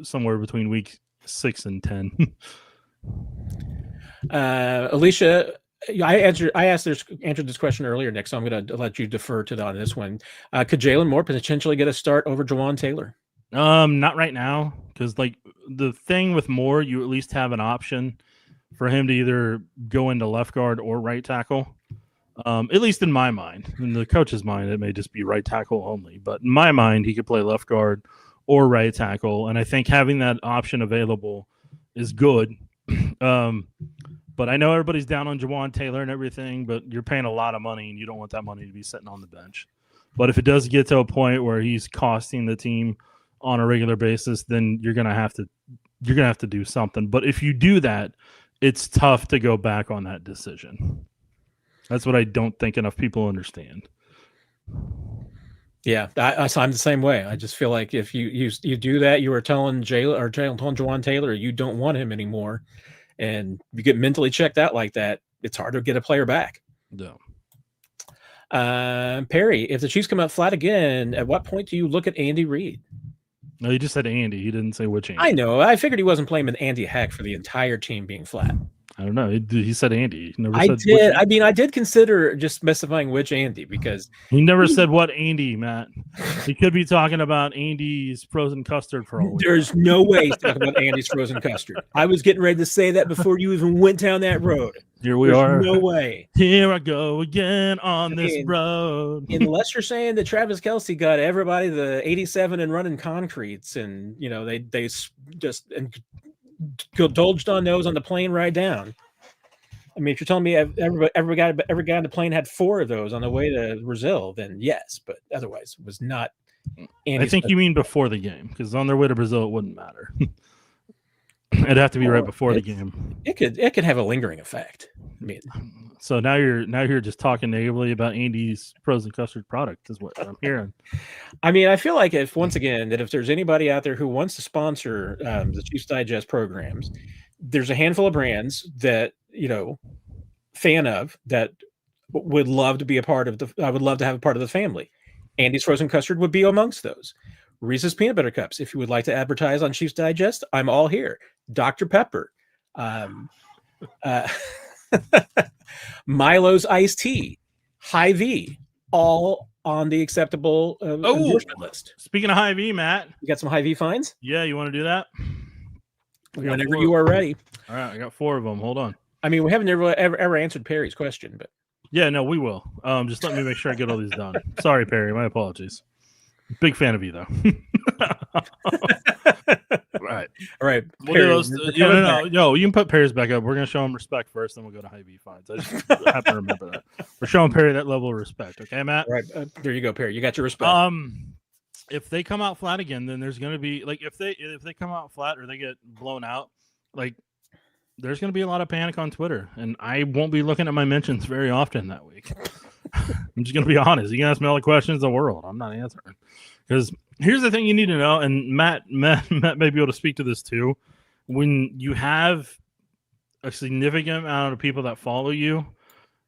somewhere between week 6 and 10. Alicia, I answered this question earlier, Nick, so I'm going to let you defer to on this one. Could Jalen Moore potentially get a start over Jawan Taylor? Not right now, because like the thing with Moore, you at least have an option for him to either go into left guard or right tackle. At least in my mind. In the coach's mind, it may just be right tackle only. But in my mind, he could play left guard or right tackle. And I think having that option available is good. But I know everybody's down on Jawan Taylor and everything, but you're paying a lot of money and you don't want that money to be sitting on the bench. But if it does get to a point where he's costing the team on a regular basis, then you're gonna have to do something. But if you do that, it's tough to go back on that decision. That's what I don't think enough people understand. Yeah, I'm the same way. I just feel like if you do that, you are telling Jawan Taylor you don't want him anymore, and you get mentally checked out like that. It's hard to get a player back. No. Perry, if the Chiefs come out flat again, at what point do you look at Andy Reid? No, he just said Andy. He didn't say which Andy. I know. I figured he wasn't playing with Andy Heck for the entire team being flat. I don't know. He said Andy. He never I said did. I mean, I did consider just specifying which Andy because he never said what Andy, Matt. He could be talking about Andy's frozen custard for all we know. There's no way he's talking about Andy's frozen custard. I was getting ready to say that before you even went down that road. Here we are. No way. Here I go again on this road. Unless you're saying that Travis Kelce got everybody the 87 and running concretes, and they just indulged on those on the plane ride down. I mean, if you're telling me every guy on the plane had 4 of those on the way to Brazil, then yes, but otherwise it was not. I think you mean before the game, because on their way to Brazil, it wouldn't matter. It'd have to be right before the game. It could have a lingering effect. I mean, so now you're just talking negatively about Andy's frozen custard product, is what I'm hearing. I mean, I feel like if there's anybody out there who wants to sponsor the Chiefs Digest programs, there's a handful of brands that fan of that would love to be a part of I would love to have a part of the family. Andy's frozen custard would be amongst those. Reese's peanut butter cups. If you would like to advertise on Chiefs Digest, I'm all here. Dr. Pepper, Milo's iced tea, Hy-Vee, all on the acceptable endorsement list. Speaking of Hy-Vee, Matt, you got some Hy-Vee finds? Yeah, you want to do that? Whenever you are ready. All right, I got 4 of them. Hold on. I mean, we haven't ever answered Perry's question, but yeah, no, we will. Just let me make sure I get all these done. Sorry, Perry. My apologies. Big fan of you, though. Right. All right. We'll no, you can put Perry's back up. We're going to show him respect first, then we'll go to Hy-Vee finds. I just have to remember that. We're showing Perry that level of respect. Okay, Matt? All right. There you go, Perry. You got your respect. If they come out flat again, then there's going to be, like, if they come out flat or they get blown out, like, there's going to be a lot of panic on Twitter, and I won't be looking at my mentions very often that week. I'm just going to be honest. You can ask me all the questions in the world. I'm not answering. Because here's the thing you need to know, and Matt may be able to speak to this too. When you have a significant amount of people that follow you,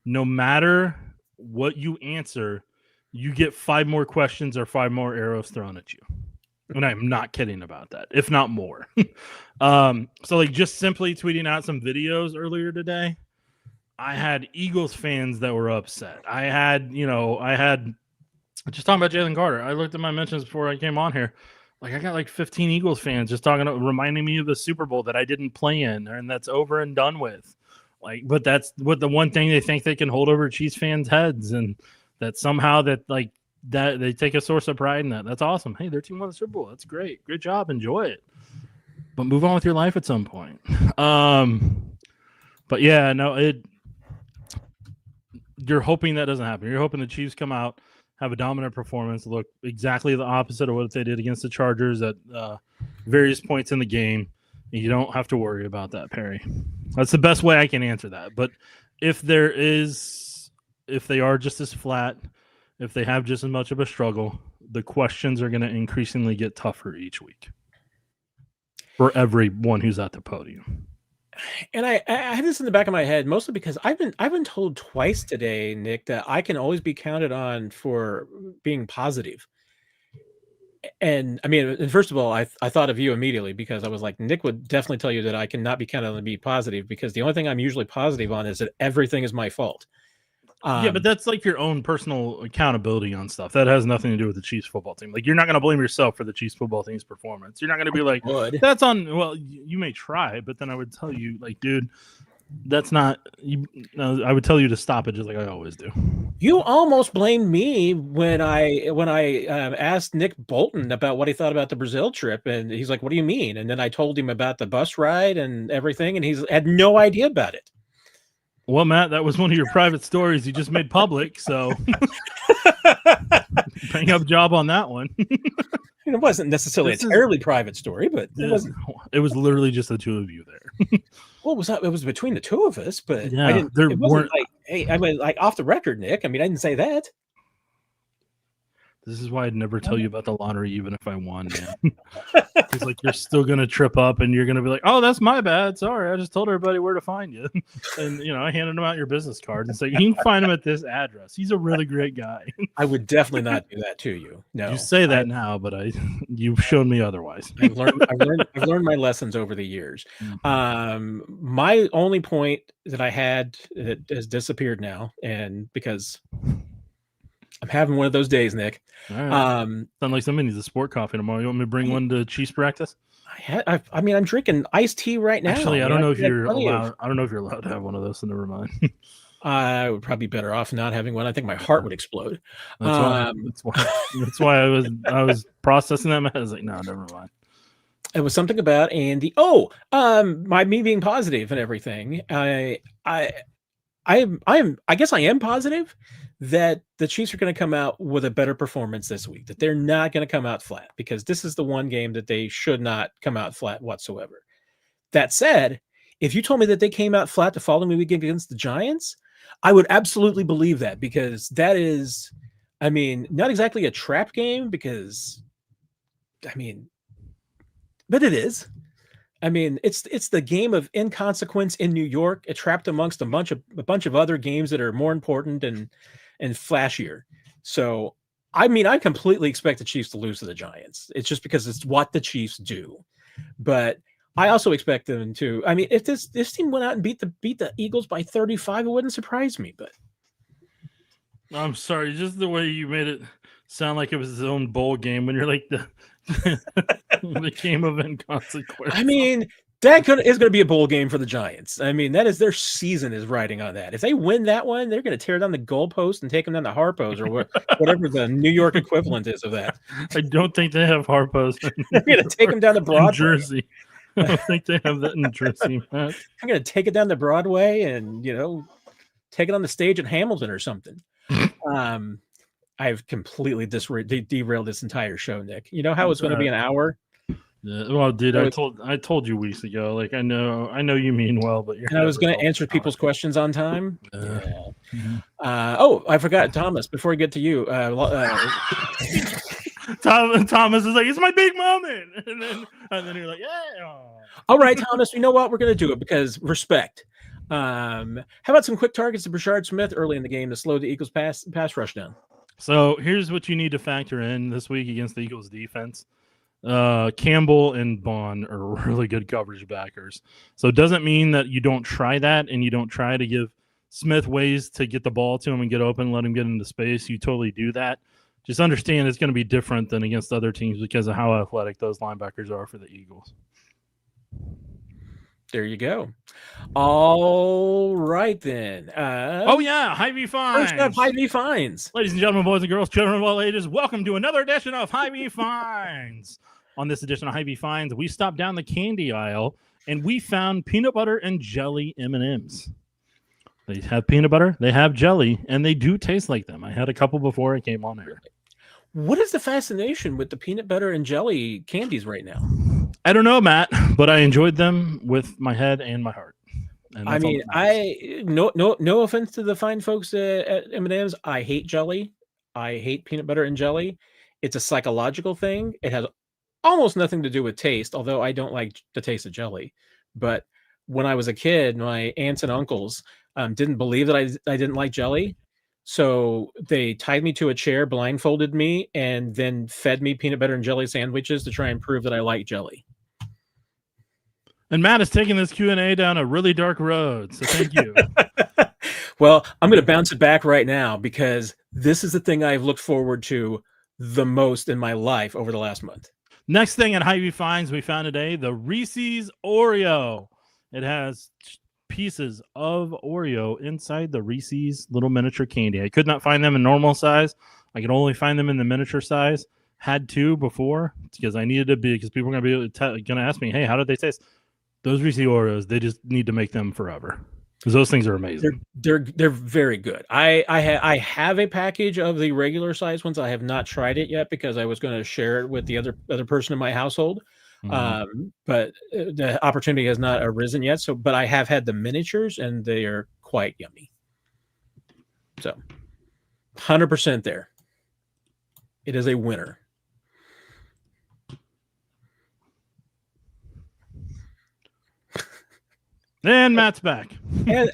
no matter what you answer, you get 5 more questions or 5 more arrows thrown at you. And I'm not kidding about that, if not more. So like just simply tweeting out some videos earlier today, I had Eagles fans that were upset. I had just talking about Jalen Carter. I looked at my mentions before I came on here. Like I got like 15 Eagles fans just reminding me of the Super Bowl that I didn't play in, and that's over and done with. Like, but that's what the one thing they think they can hold over Chiefs fans' heads, and that somehow that they take a source of pride in that. That's awesome. Hey, their team won the Super Bowl. That's great. Great job. Enjoy it. But move on with your life at some point. But yeah, no, you're hoping that doesn't happen. You're hoping the Chiefs come out, have a dominant performance, look exactly the opposite of what they did against the Chargers at various points in the game. And you don't have to worry about that, Perry. That's the best way I can answer that. But if they are just as flat, if they have just as much of a struggle, the questions are going to increasingly get tougher each week for everyone who's at the podium. And I have this in the back of my head, mostly because I've been told twice today, Nick, that I can always be counted on for being positive. And I mean, and first of all, I thought of you immediately because I was like, Nick would definitely tell you that I cannot be counted on to be positive because the only thing I'm usually positive on is that everything is my fault. Yeah, but that's like your own personal accountability on stuff. That has nothing to do with the Chiefs football team. Like, you're not going to blame yourself for the Chiefs football team's performance. You're not going to be like, that's on. Well, you may try, but then I would tell you, like, dude, that's not. I would tell you to stop it, just like I always do. You almost blamed me when I asked Nick Bolton about what he thought about the Brazil trip, and he's like, "What do you mean?" And then I told him about the bus ride and everything, and he's had no idea about it. Well, Matt, that was one of your private stories you just made public, so bang up job on that one. It wasn't necessarily a terribly private story, but it was literally just the two of you there. Well, it was between the two of us, but yeah, I didn't. It wasn't like, hey, I mean, like off the record, Nick. I mean, I didn't say that. This is why I'd never tell you about the lottery, even if I won, man. It's like you're still gonna trip up, and you're gonna be like, "Oh, that's my bad. Sorry, I just told everybody where to find you." And I handed him out your business card and said, "You can find him at this address. He's a really great guy." I would definitely not do that to you. No, you say that now, but you've shown me otherwise. I've learned my lessons over the years. My only point that I had that has disappeared now, and because I'm having one of those days, Nick. All right. Sound like somebody needs a sport coffee tomorrow. You want me to bring one to Chiefs practice? I mean, I'm drinking iced tea right now. Actually, I don't know if you're allowed. I don't know if you're allowed to have one of those. So never mind. I would probably be better off not having one. I think my heart would explode. That's why I was processing that. I was like, no, never mind. It was something about Andy. Me being positive and everything. I guess I am positive that the Chiefs are going to come out with a better performance this week, that they're not going to come out flat, because this is the one game that they should not come out flat whatsoever. That said, if you told me that they came out flat the following week against the Giants, I would absolutely believe that, because that is, I mean, not exactly a trap game, because, I mean, but it is. I mean, it's the game of inconsequence in New York, trapped amongst a bunch of other games that are more important and flashier. So, I mean, I completely expect the Chiefs to lose to the Giants. It's just because it's what the Chiefs do. But I also expect them to. I mean, if this team went out and beat the Eagles by 35, it wouldn't surprise me. But I'm sorry, just the way you made it sound like it was his own bowl game when you're like the the game of inconsequence. I mean, that is going to be a bowl game for the Giants. I mean, that is their season is riding on that. If they win that one, they're going to tear down the goalpost and take them down the Harpos, or whatever the New York equivalent is of that. I don't think they have Harpos. They're going to take them down the Broadway. Jersey. I don't think they have that in Jersey, Matt. I'm going to take it down the Broadway and, take it on the stage at Hamilton or something. I've completely derailed this entire show, Nick. You know how it's going to be an hour? Yeah, well, dude, I told you weeks ago. Like, I know you mean well, but I was going to answer people's questions on time. Oh, I forgot, Thomas. Before we get to you, Thomas is like, it's my big moment, and then you're like, yeah. All right, Thomas. You know what? We're going to do it because respect. How about some quick targets to Brashard Smith early in the game to slow the Eagles' pass rush down? So here's what you need to factor in this week against the Eagles defense. Campbell and Bond are really good coverage backers. So it doesn't mean that you don't try that and you don't try to give Smith ways to get the ball to him and get open, let him get into space. You totally do that. Just understand it's going to be different than against other teams because of how athletic those linebackers are for the Eagles. There you go. All right, then. Hy-Vee Fines. First up, Hy-Vee Fines. Ladies and gentlemen, boys and girls, children of all ages, welcome to another edition of Hy-Vee Fines. On this edition of Hy-Vee Fines, we stopped down the candy aisle and we found peanut butter and jelly M&Ms. They have peanut butter, they have jelly, and they do taste like them. I had a couple before I came on air. What is the fascination with the peanut butter and jelly candies right now? I don't know, Matt, but I enjoyed them with my head and my heart. And I mean, no offense to the fine folks at M&M's. I hate jelly. I hate peanut butter and jelly. It's a psychological thing. It has almost nothing to do with taste, although I don't like the taste of jelly. But when I was a kid, my aunts and uncles didn't believe that I didn't like jelly. So they tied me to a chair, blindfolded me, and then fed me peanut butter and jelly sandwiches to try and prove that I like jelly. And Matt is taking this Q&A down a really dark road, so thank you. Well, I'm going to bounce it back right now because this is the thing I've looked forward to the most in my life over the last month. Next thing at Hy-Vee Finds we found today, the Reese's Oreo. It has pieces of Oreo inside the Reese's little miniature candy. I could not find them in normal size. I could only find them in the miniature size. Had two before because I needed to be because people are going to ask me, hey, how did they taste? Those Reese's Oreos, they just need to make them forever because those things are amazing. They're very good. I have a package of the regular size ones. I have not tried it yet because I was going to share it with the other person in my household. Mm-hmm. But the opportunity has not arisen yet. But I have had the miniatures and they are quite yummy. So 100% there. It is a winner. And Matt's back. And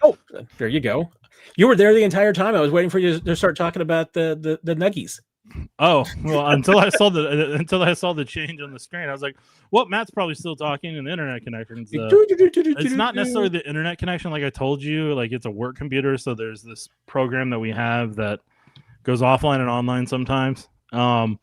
there you go. You were there the entire time. I was waiting for you to start talking about the nuggies. Oh, well, until I saw the change on the screen, I was like, well, Matt's probably still talking in the internet connection. It's not necessarily the internet connection like I told you. Like, it's a work computer, so there's this program that we have that goes offline and online sometimes. So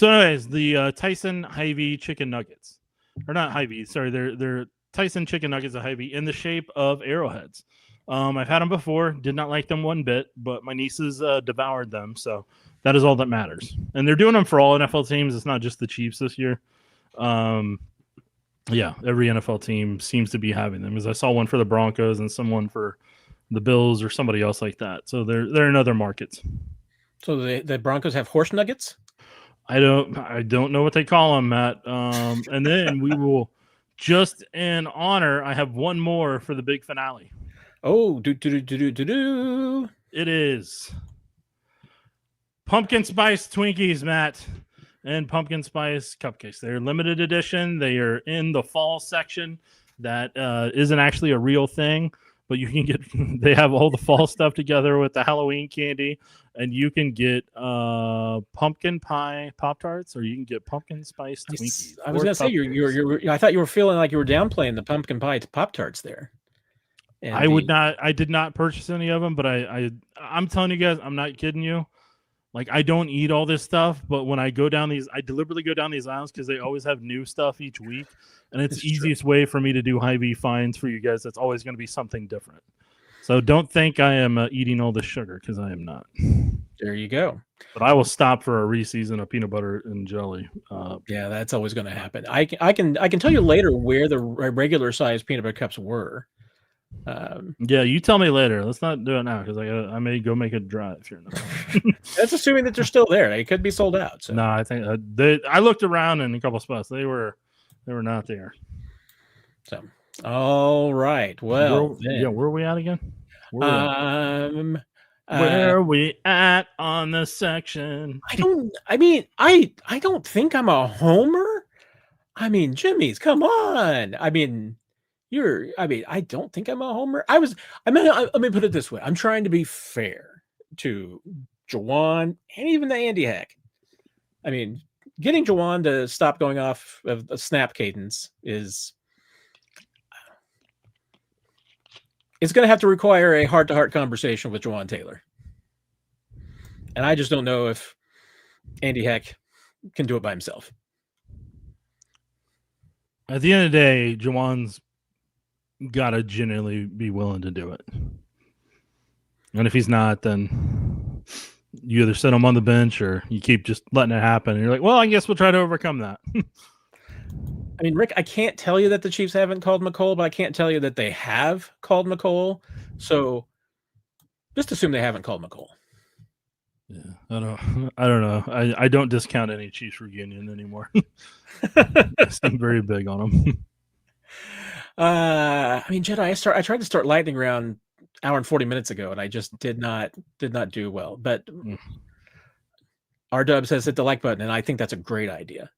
anyways, the Tyson Hy-Vee chicken nuggets. Or not Hy-Vee, sorry, they're Tyson chicken nuggets at Hy-Vee in the shape of arrowheads. I've had them before, did not like them one bit, but my nieces devoured them, so that is all that matters. And they're doing them for all NFL teams. It's not just the Chiefs this year. Yeah, every NFL team seems to be having them. As I saw one for the Broncos and someone for the Bills or somebody else like that. So they're in other markets. So the Broncos have horse nuggets? I don't know what they call them, Matt. And then we will, just in honor, I have one more for the big finale. Oh, It is pumpkin spice Twinkies, Matt, and pumpkin spice cupcakes. They're limited edition. They are in the fall section. That isn't actually a real thing, but you can get. They have all the fall stuff together with the Halloween candy, and you can get pumpkin pie Pop-Tarts, or you can get pumpkin spice Twinkies. I was gonna say I thought you were feeling like you were downplaying the pumpkin pie Pop-Tarts there. And I did not purchase any of them, but I'm telling you guys, I'm not kidding you. Like, I don't eat all this stuff, but when I go down these, I deliberately go down these aisles because they always have new stuff each week. And it's the easiest way for me to do Hy-Vee finds for you guys. That's always going to be something different. So don't think I am eating all this sugar, because I am not. There you go. But I will stop for a Reese's and a peanut butter and jelly. Yeah, that's always going to happen. I can tell you later where the regular size peanut butter cups were. Yeah, you tell me later. Let's not do it now, because I may go make a drive here. That's assuming that they're still there. They could be sold out. So. No, I think I looked around in a couple of spots. They were not there. So, all right. Well, where are we at again? Where are we at on the section? I don't think I'm a homer. I mean, Jimmy's, come on. I don't think I'm a homer. Let me put it this way. I'm trying to be fair to Jawan and even the Andy Heck. I mean, getting Jawan to stop going off of a snap cadence it's going to have to require a heart-to-heart conversation with Jawan Taylor. And I just don't know if Andy Heck can do it by himself. At the end of the day, Jawan's got to genuinely be willing to do it. And if he's not, then you either sit him on the bench or you keep just letting it happen. And you're like, well, I guess we'll try to overcome that. I mean, Rick, I can't tell you that the Chiefs haven't called McColl, but I can't tell you that they have called McColl. So just assume they haven't called McColl. Yeah, I don't know. I don't discount any Chiefs reunion anymore. I'm very big on them. I mean, Jedi, I tried to start lightning round hour and 40 minutes ago, and I just did not do well. But R-Dub says hit the like button, and I think that's a great idea.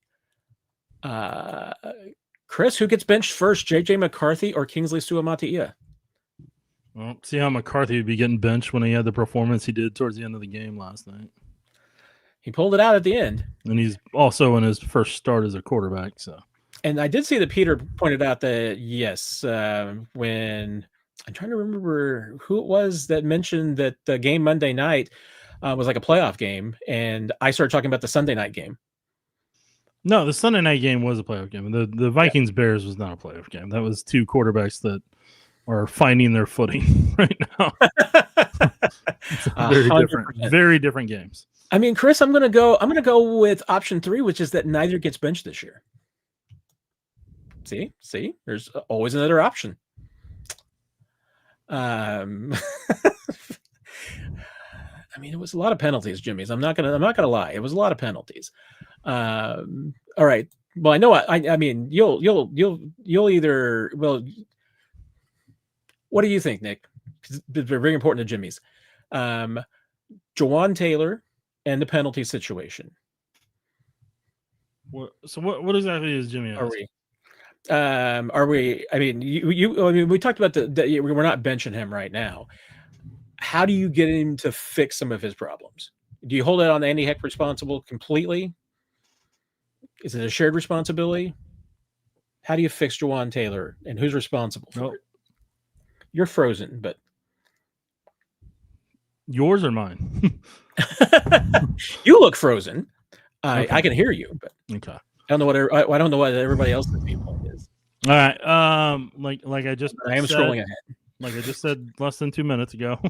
Chris, who gets benched first, JJ McCarthy or Kingsley Suamataia? Well, see how McCarthy would be getting benched when he had the performance he did towards the end of the game last night. He pulled it out at the end. And he's also in his first start as a quarterback. So, and I did see that Peter pointed out that, yes, when I'm trying to remember who it was that mentioned that the game Monday night was like a playoff game, and I started talking about the Sunday night game. No, the Sunday night game was a playoff game. The Vikings-Bears was not a playoff game. That was two quarterbacks that are finding their footing right now. Very different games. I mean, Chris, I'm gonna go with option 3, which is that neither gets benched this year. See, there's always another option. I mean, it was a lot of penalties, Jimmy's. I'm not gonna lie. It was a lot of penalties. All right. Well, I know. I mean, you'll either. Well, what do you think, Nick? It's very important to Jimmy's. Jawan Taylor and the penalty situation. What exactly is Jimmy asking? Are we? I mean, we talked about we're not benching him right now. How do you get him to fix some of his problems? Do you hold it on Andy Heck responsible completely? Is it a shared responsibility? How do you fix Jawan Taylor, and who's responsible for it? You're frozen, but yours or mine? You look frozen. I can hear you, but okay. I don't know what everybody else's viewpoint is. All right. Like I just I am scrolling ahead. Like I just said less than 2 minutes ago.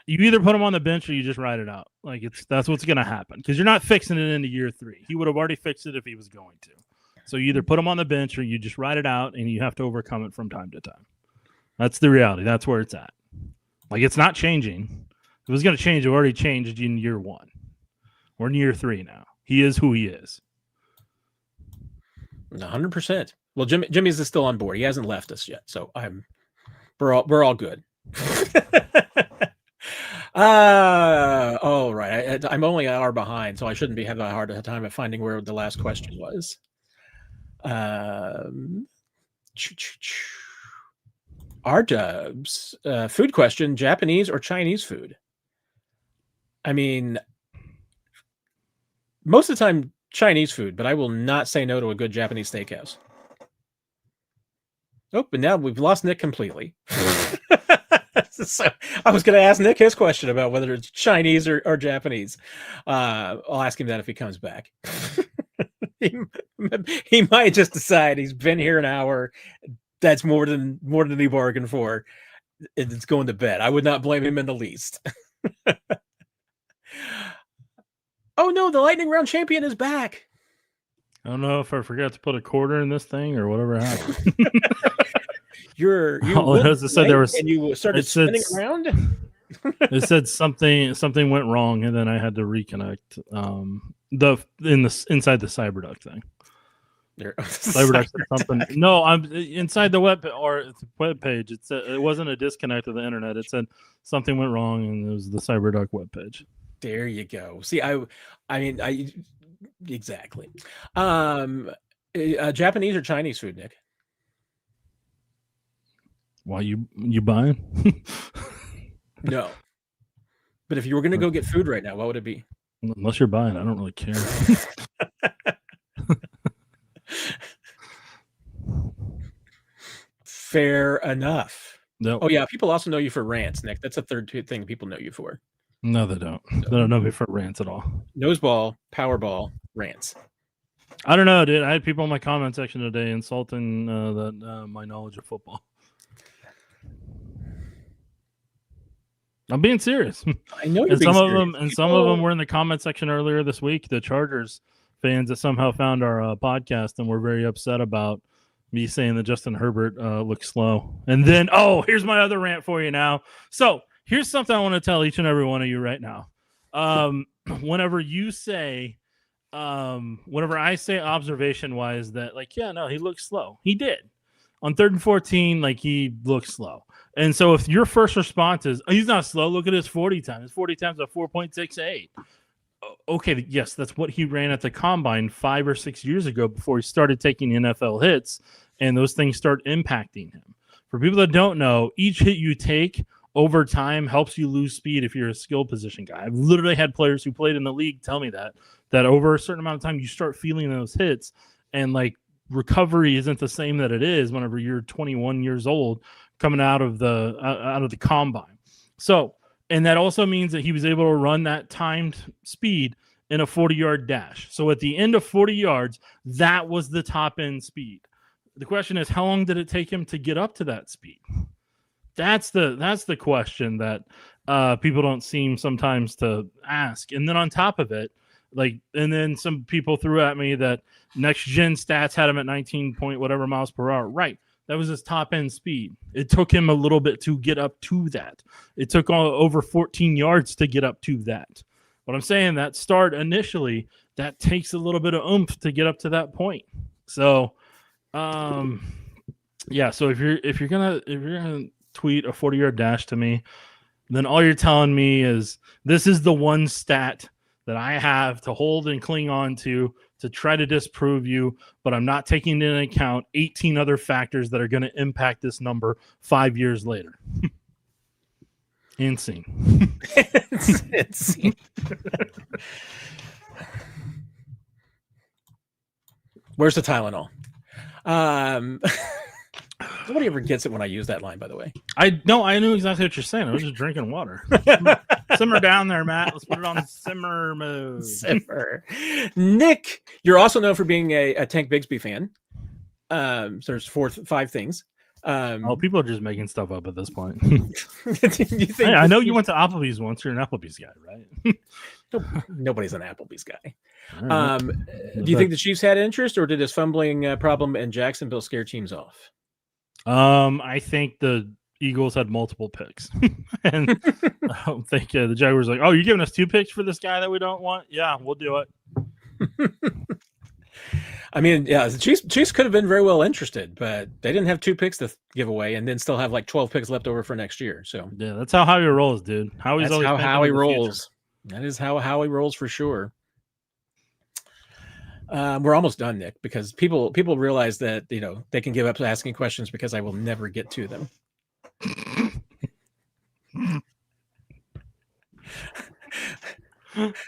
You either put him on the bench or you just ride it out. Like that's what's going to happen, because you're not fixing it into year 3. He would have already fixed it if he was going to. So you either put him on the bench or you just ride it out, and you have to overcome it from time to time. That's the reality. That's where it's at. Like, it's not changing. If it was going to change, it already changed in year 1. We're in year 3 now. He is who he is. 100%. Well, Jimmy's still on board. He hasn't left us yet, so we're all good. All right. I'm only an hour behind, so I shouldn't be having a hard time at finding where the last question was. R-Dubs, food question: Japanese or Chinese food? I mean, most of the time Chinese food, but I will not say no to a good Japanese steakhouse. Oh, but now we've lost Nick completely. So I was going to ask Nick his question about whether it's Chinese or Japanese. I'll ask him that if he comes back. He might just decide he's been here an hour. That's more than he bargained for. It's going to bed. I would not blame him in the least. Oh no, the lightning round champion is back. I don't know if I forgot to put a quarter in this thing or whatever happened. You said there was, and you started spinning around. It said something went wrong, and then I had to reconnect. Inside the CyberDuck thing. CyberDuck said something. No, I'm inside the web page. It wasn't a disconnect of the internet. It said something went wrong, and it was the CyberDuck web page. There you go. See, I mean, exactly. Japanese or Chinese food, Nick? Why you buying? No. But if you were going to go get food right now, what would it be? Unless you're buying, I don't really care. Fair enough. Nope. Oh yeah, people also know you for rants, Nick. That's a third thing people know you for. No, they don't. So, they don't know me for rants at all. Noseball, Powerball, rants. I don't know, dude. I had people in my comment section today insulting my knowledge of football. I'm being serious. I know you're and some of them were in the comment section earlier this week. The Chargers fans that somehow found our podcast and were very upset about me saying that Justin Herbert looks slow. And then, here's my other rant for you now. So here's something I want to tell each and every one of you right now. Whenever you say, whenever I say observation-wise that, like, yeah, no, he looks slow. He did. On 3rd and 14, like, he looks slow. And so if your first response is, he's not slow, look at his 40 time. His 40 time's a 4.68. Okay, yes, that's what he ran at the combine 5 or 6 years ago before he started taking NFL hits, and those things start impacting him. For people that don't know, each hit you take over time helps you lose speed if you're a skill position guy. I've literally had players who played in the league tell me that over a certain amount of time, you start feeling those hits, and like recovery isn't the same that it is whenever you're 21 years old coming out of the combine. So, and that also means that he was able to run that timed speed in a 40-yard dash. So at the end of 40 yards, that was the top end speed. The question is, how long did it take him to get up to that speed? That's the question that people don't seem sometimes to ask. And then on top of it, and then some people threw at me that next gen stats had him at 19 point whatever miles per hour. Right. That was his top end speed. It took him a little bit to get up to that. It took over 14 yards to get up to that. But I'm saying that start initially, that takes a little bit of oomph to get up to that point. So, yeah. So if you're gonna tweet a 40-yard dash to me, then all you're telling me is this is the one stat that I have to hold and cling on to try to disprove you, but I'm not taking into account 18 other factors that are going to impact this number 5 years later. Insane. Insane. Where's the Tylenol? Nobody ever gets it when I use that line, by the way. I knew exactly what you're saying. I was just drinking water. Simmer down there, Matt. Let's put it on simmer mode. Simmer. Nick, you're also known for being a Tank Bigsby fan. So there's 5 things. People are just making stuff up at this point. Hey, I know you went to Applebee's once. You're an Applebee's guy, right? Nobody's an Applebee's guy. Right. Do you think the Chiefs had interest, or did his fumbling problem in Jacksonville scare teams off? I think the Eagles had multiple picks. And I don't think the Jaguars were like, oh, you're giving us 2 picks for this guy that we don't want? Yeah, we'll do it. I mean, yeah, the Chiefs could have been very well interested, but they didn't have 2 picks to give away and then still have like 12 picks left over for next year. So yeah, that's how Howie rolls, dude. Howie's that's always how thinking Howie of the rolls. future. That is how Howie rolls for sure. We're almost done, Nick, because people realize that they can give up asking questions because I will never get to them.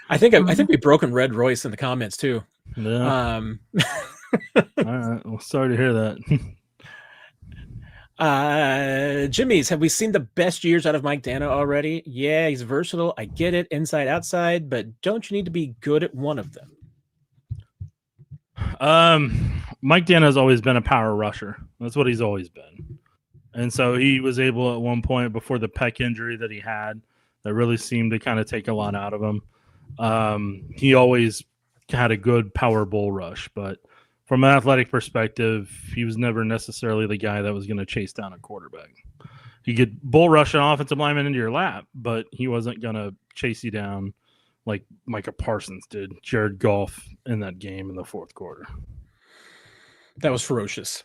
I think we've broken Red Royce in the comments too. Yeah. All right. Well, sorry to hear that. Jimmy's, have we seen the best years out of Mike Dana already? Yeah, he's versatile. I get it, inside, outside, but don't you need to be good at one of them? Mike Dana has always been a power rusher. That's what he's always been. And so he was able at one point before the pec injury that he had that really seemed to kind of take a lot out of him. He always had a good power bull rush, but from an athletic perspective, he was never necessarily the guy that was going to chase down a quarterback. He could bull rush an offensive lineman into your lap, but he wasn't going to chase you down like Micah Parsons did Jared Goff in that game in the fourth quarter. That was ferocious.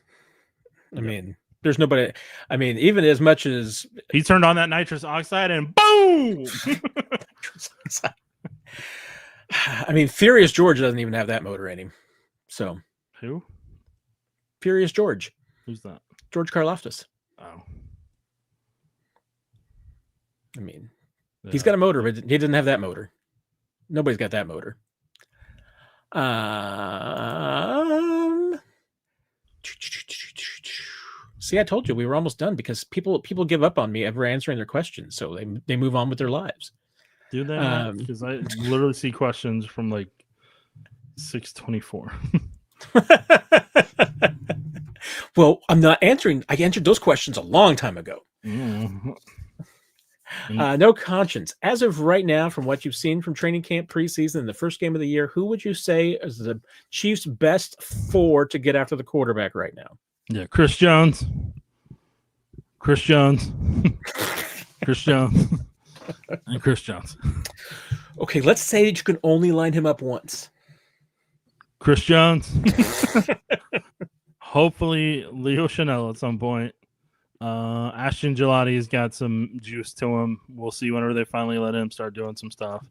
I mean, there's nobody. I mean, even as much as he turned on that nitrous oxide and boom. I mean, Furious George doesn't even have that motor in him. So who? Furious George. Who's that? George Karlaftis. Oh. I mean, he's got a motor, but he didn't have that motor. Nobody's got that motor. See, I told you we were almost done because people give up on me ever answering their questions, so they move on with their lives. Do they? Because I literally see questions from like 6:24. Well, I'm not answering. I answered those questions a long time ago. No conscience. As of right now, from what you've seen from training camp, preseason, and the first game of the year, who would you say is the Chiefs' best 4 to get after the quarterback right now? Yeah, Chris Jones. Chris Jones. And Chris Jones. Okay, let's say that you can only line him up once. Chris Jones. Hopefully Leo Chanel at some point. Ashton Gelati's got some juice to him. We'll see whenever they finally let him start doing some stuff.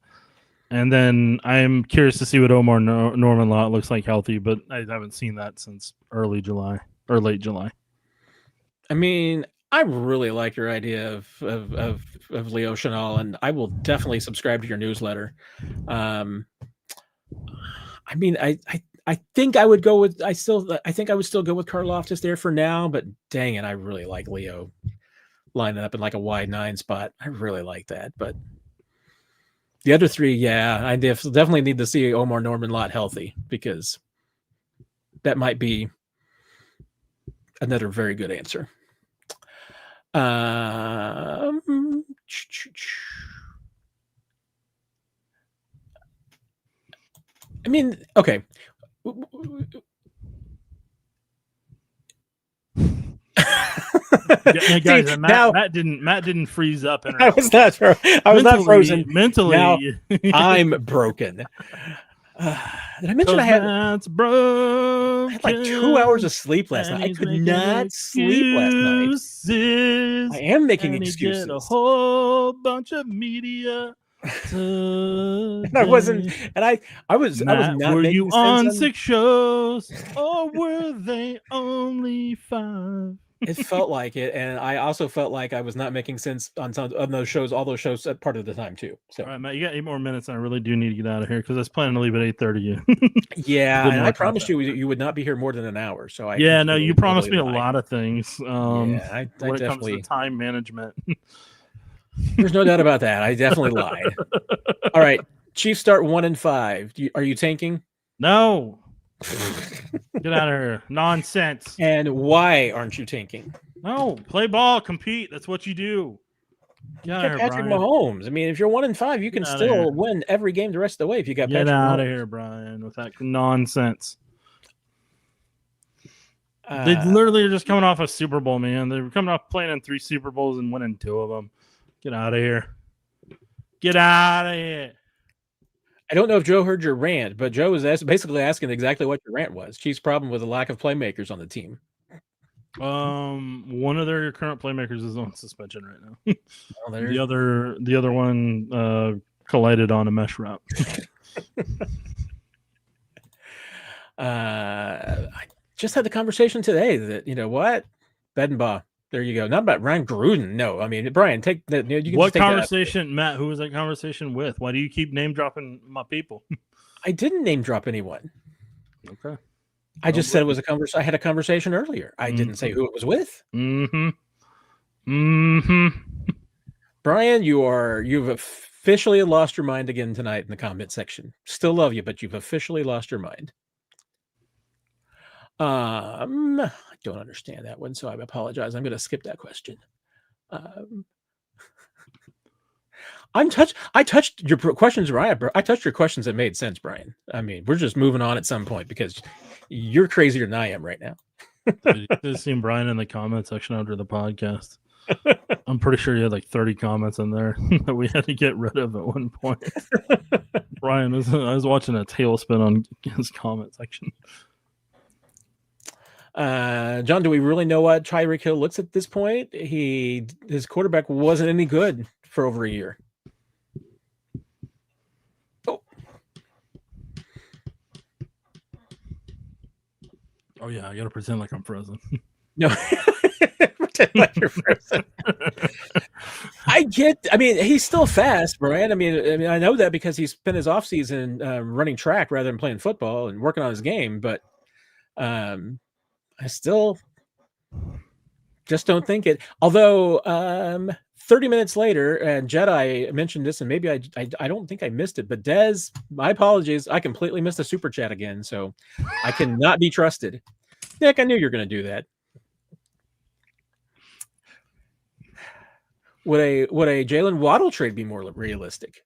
And then I'm curious to see what Omar Norman Lott looks like healthy, but I haven't seen that since early July or late July. I mean, I really like your idea of Leo Chanel, and I will definitely subscribe to your newsletter. I mean, I think I would go with I think I would still go with Karlaftis there for now, but dang it, I really like Leo lining up in like a wide 9 spot. I really like that. But the other 3, yeah, I definitely need to see Omar Norman Lott healthy because that might be another very good answer. I mean, okay. Yeah, guys, see, Matt didn't freeze up. I was not frozen. Mentally, now I'm broken. Did I mention I had like 2 hours of sleep last night? I could not sleep last night. I am making excuses. A whole bunch of media. And I wasn't, and I was not. Were you on 6 shows, or were they only 5? It felt like it, and I also felt like I was not making sense on some of those shows. All those shows at part of the time too. So, all right, Matt, you got 8 more minutes, and I really do need to get out of here because I was planning to leave at 8:30. Yeah, and I promised you would not be here more than an hour. So you promised me a lot of things. Yeah, I when definitely it comes to time management. There's no doubt about that. I definitely lied. All right, Chiefs start 1-5. Are you tanking? No. Get out of here. Nonsense. And why aren't you tanking? No, play ball, compete. That's what you do. You got Patrick Mahomes. I mean, if you're 1-5, you can still win every game the rest of the way if you got Patrick Mahomes. Get out of here, Brian, with that nonsense. They literally are just coming off a Super Bowl, man. They were coming off playing in 3 Super Bowls and winning 2 of them. Get out of here. Get out of here. I don't know if Joe heard your rant, but Joe was basically asking exactly what your rant was. Chiefs' problem with the lack of playmakers on the team. One of their current playmakers is on suspension right now. Well, the other one collided on a mesh route. I just had the conversation today that, you know what? Bedenbaugh. There you go. Not about Ryan Gruden. No, I mean, Brian, take that. You can What just take conversation, Matt? Who was that conversation with? Why do you keep name dropping my people? I didn't name drop anyone. Okay. I just said it was a conversation. I had a conversation earlier. I didn't say who it was with. Brian, you've officially lost your mind again tonight in the comment section. Still love you, but you've officially lost your mind. I don't understand that one, so I apologize. I'm going to skip that question. I touched your questions, Ryan. I touched your questions that made sense, Brian. I mean, we're just moving on at some point because you're crazier than I am right now. You just seen Brian in the comment section under the podcast. I'm pretty sure you had like 30 comments in there that we had to get rid of at one point. Brian, I was watching a tailspin on his comment section. John, do we really know what Tyreek Hill looks at this point? His quarterback wasn't any good for over a year. Oh yeah, I gotta pretend like I'm frozen. No, pretend like you're frozen. I mean, he's still fast, Brian. I mean, I know that because he spent his offseason running track rather than playing football and working on his game. But I still just don't think it. Although 30 minutes later, and Jedi mentioned this, and maybe I don't think I missed it, but Dez, my apologies, I completely missed the super chat again, so I cannot be trusted. Nick, I knew you were going to do that. Would a Jalen Waddle trade be more realistic?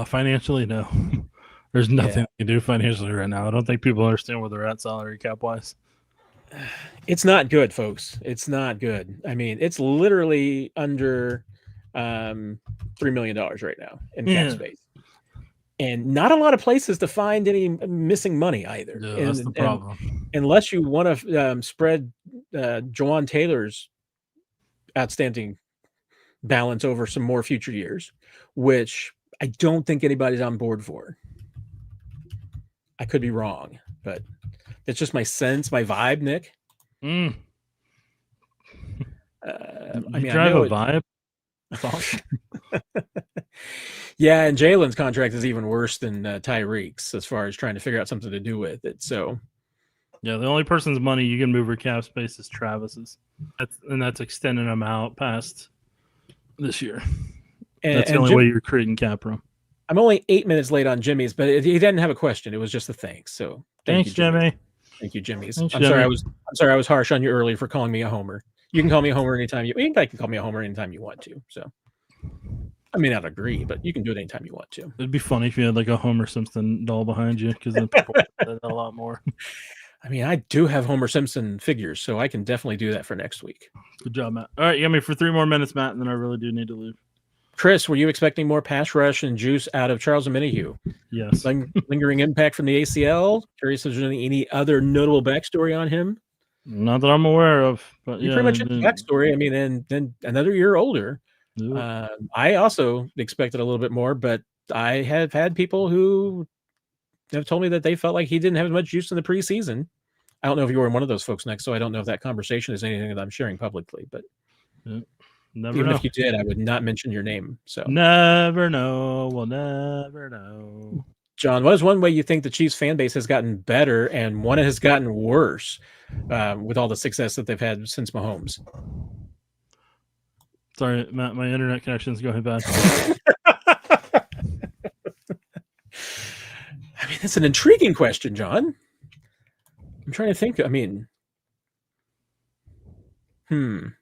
Financially, no. There's nothing you can do financially right now. I don't think people understand where they're at salary cap wise. It's not good, folks. It's not good. I mean, it's literally under $3 million right now in cap space. And not a lot of places to find any missing money either. Yeah, that's the problem. Unless you want to spread Jawan Taylor's outstanding balance over some more future years, which I don't think anybody's on board for. I could be wrong, but it's just my sense, my vibe, Nick. I mean, drive a vibe. That's awesome. Yeah, and Jalen's contract is even worse than Tyreek's as far as trying to figure out something to do with it. So, yeah, the only person's money you can move for cap space is Travis's, and that's extending them out past this year. That's the only way you're creating cap room. I'm only 8 minutes late on Jimmy's, but he didn't have a question. It was just a thanks. So thanks, Jimmy. Thank you, Jimmy's. I'm sorry I was harsh on you earlier for calling me a homer. You can call me a homer anytime you can call me a homer anytime you want to. So I may not agree, but you can do it anytime you want to. It'd be funny if you had like a Homer Simpson doll behind you, because then people would say that a lot more. I mean, I do have Homer Simpson figures, so I can definitely do that for next week. Good job, Matt. All right, you got me for 3 more minutes, Matt, and then I really do need to leave. Chris, were you expecting more pass rush and juice out of Charles Omenihu? Yes. Lingering impact from the ACL? Curious if there's any other notable backstory on him? Not that I'm aware of. But you pretty much have the backstory. I mean, and then another year older. Yeah. I also expected a little bit more, but I have had people who have told me that they felt like he didn't have as much juice in the preseason. I don't know if you were one of those folks, Nick, so I don't know if that conversation is anything that I'm sharing publicly, but even if you did, I would not mention your name. So never know. We'll never know. John, what is one way you think the Chiefs fan base has gotten better and one has gotten worse with all the success that they've had since Mahomes? Sorry, Matt, my internet connection's going bad. I mean, that's an intriguing question, John. I'm trying to think. I mean, the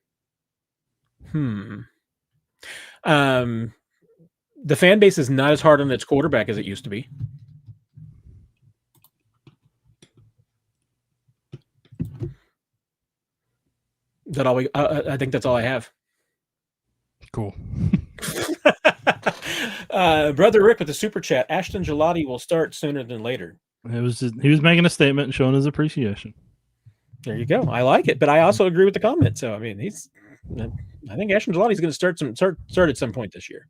fan base is not as hard on its quarterback as it used to be. That all I think that's all I have. Cool. Brother Rick with the super chat. Ashton Gelati will start sooner than later. He was making a statement and showing his appreciation. There you go. I like it, but I also agree with the comment. So I mean, I think Ashton Gelati is going to start at some point this year.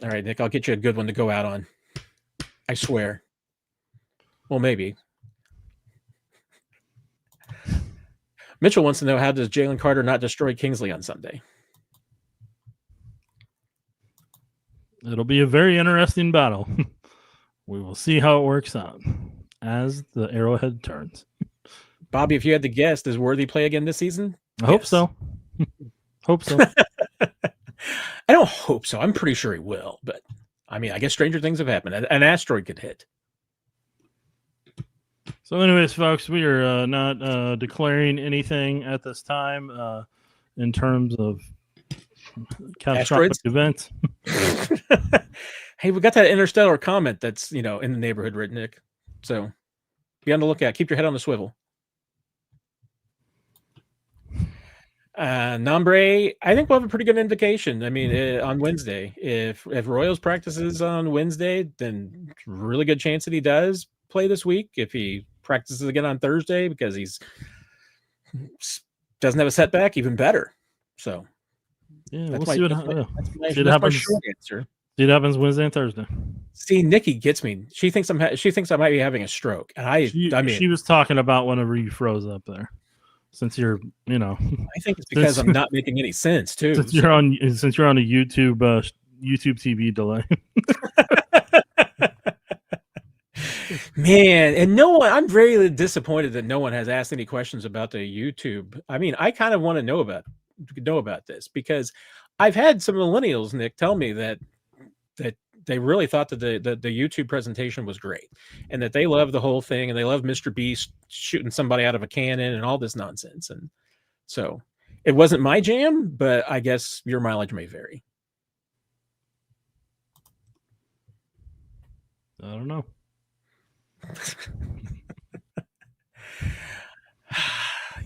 All right, Nick, I'll get you a good one to go out on. I swear. Well, maybe. Mitchell wants to know, how does Jalen Carter not destroy Kingsley on Sunday? It'll be a very interesting battle. We will see how it works out as the arrowhead turns. Bobby, if you had to guess, does Worthy play again this season? I hope so. Hope so. I don't hope so. I'm pretty sure he will, but I mean, I guess stranger things have happened. An asteroid could hit. So anyways, folks, we are not declaring anything at this time in terms of catastrophic events. Hey, we got that interstellar comment that's, in the neighborhood, right, Nick? So be on the lookout. Keep your head on the swivel. Nombre, I think we'll have a pretty good indication. I mean, on Wednesday, if Royals practices on Wednesday, then really good chance that he does play this week. If he practices again on Thursday because he's doesn't have a setback, even better. So yeah, we'll see what happens. Short answer. See what happens Wednesday and Thursday. See, Nikki gets me. She thinks I might be having a stroke, and she was talking about whenever you froze up there. Since you're, I think it's because I'm not making any sense too. Since you're on a YouTube TV delay. Man, and no one. I'm very disappointed that no one has asked any questions about the YouTube. I mean, I kind of want to know about this because I've had some millennials, Nick, tell me that they really thought that the YouTube presentation was great and that they love the whole thing and they love Mr. Beast shooting somebody out of a cannon and all this nonsense. And so it wasn't my jam, but I guess your mileage may vary. I don't know.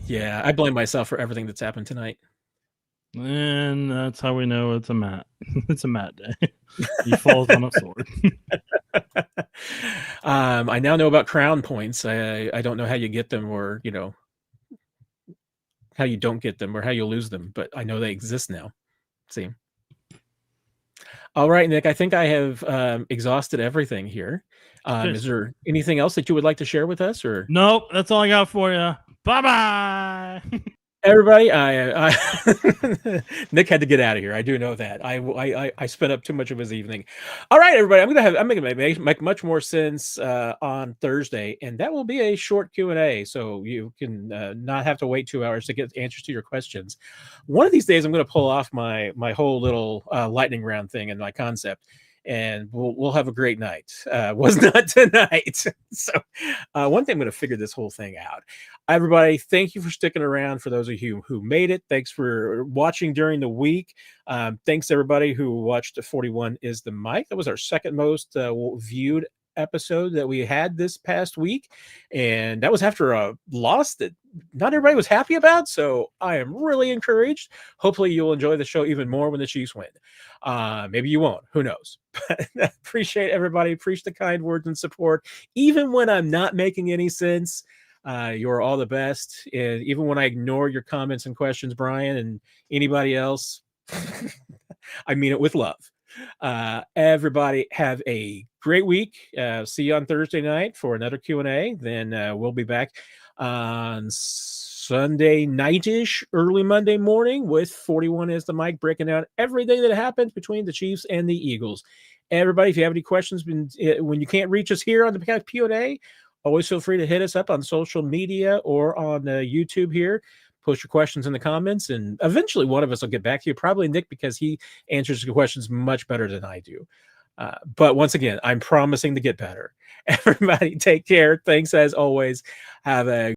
Yeah, I blame myself for everything that's happened tonight. And that's how we know it's a Matt. It's a Matt day. He falls on a sword. I now know about crown points. I don't know how you get them, or how you don't get them, or how you lose them, but I know they exist now. See. All right, Nick. I think I have exhausted everything here. Is there anything else that you would like to share with us? Or nope, that's all I got for you. Bye-bye. Everybody, I Nick had to get out of here. I do know that. I spent up too much of his evening. All right, everybody, I'm going to make much more sense on Thursday, and that will be a short Q&A, so you can not have to wait 2 hours to get answers to your questions. One of these days, I'm going to pull off my whole little lightning round thing and my concept, and we'll have a great night. Was not tonight. So one thing, I'm going to figure this whole thing out. Everybody, thank you for sticking around. For those of you who made it, thanks for watching during the week. Thanks everybody who watched 41 is the Mic. That was our second most viewed episode that we had this past week, and that was after a loss that not everybody was happy about. So I am really encouraged. Hopefully you'll enjoy the show even more when the Chiefs win. Maybe you won't, who knows. But appreciate everybody, appreciate the kind words and support, even when I'm not making any sense. You're all the best, and even when I ignore your comments and questions, Brian, and anybody else, I mean it with love. Everybody have a great week. See you on Thursday night for another Q&A. Then we'll be back on Sunday night-ish, early Monday morning with 41 is the Mic, breaking down everything that happened between the Chiefs and the Eagles. Everybody, if you have any questions when you can't reach us here on the Q&A, always feel free to hit us up on social media or on YouTube here. Post your questions in the comments, and eventually one of us will get back to you, probably Nick, because he answers the questions much better than I do. But once again, I'm promising to get better. Everybody take care. Thanks as always. Have a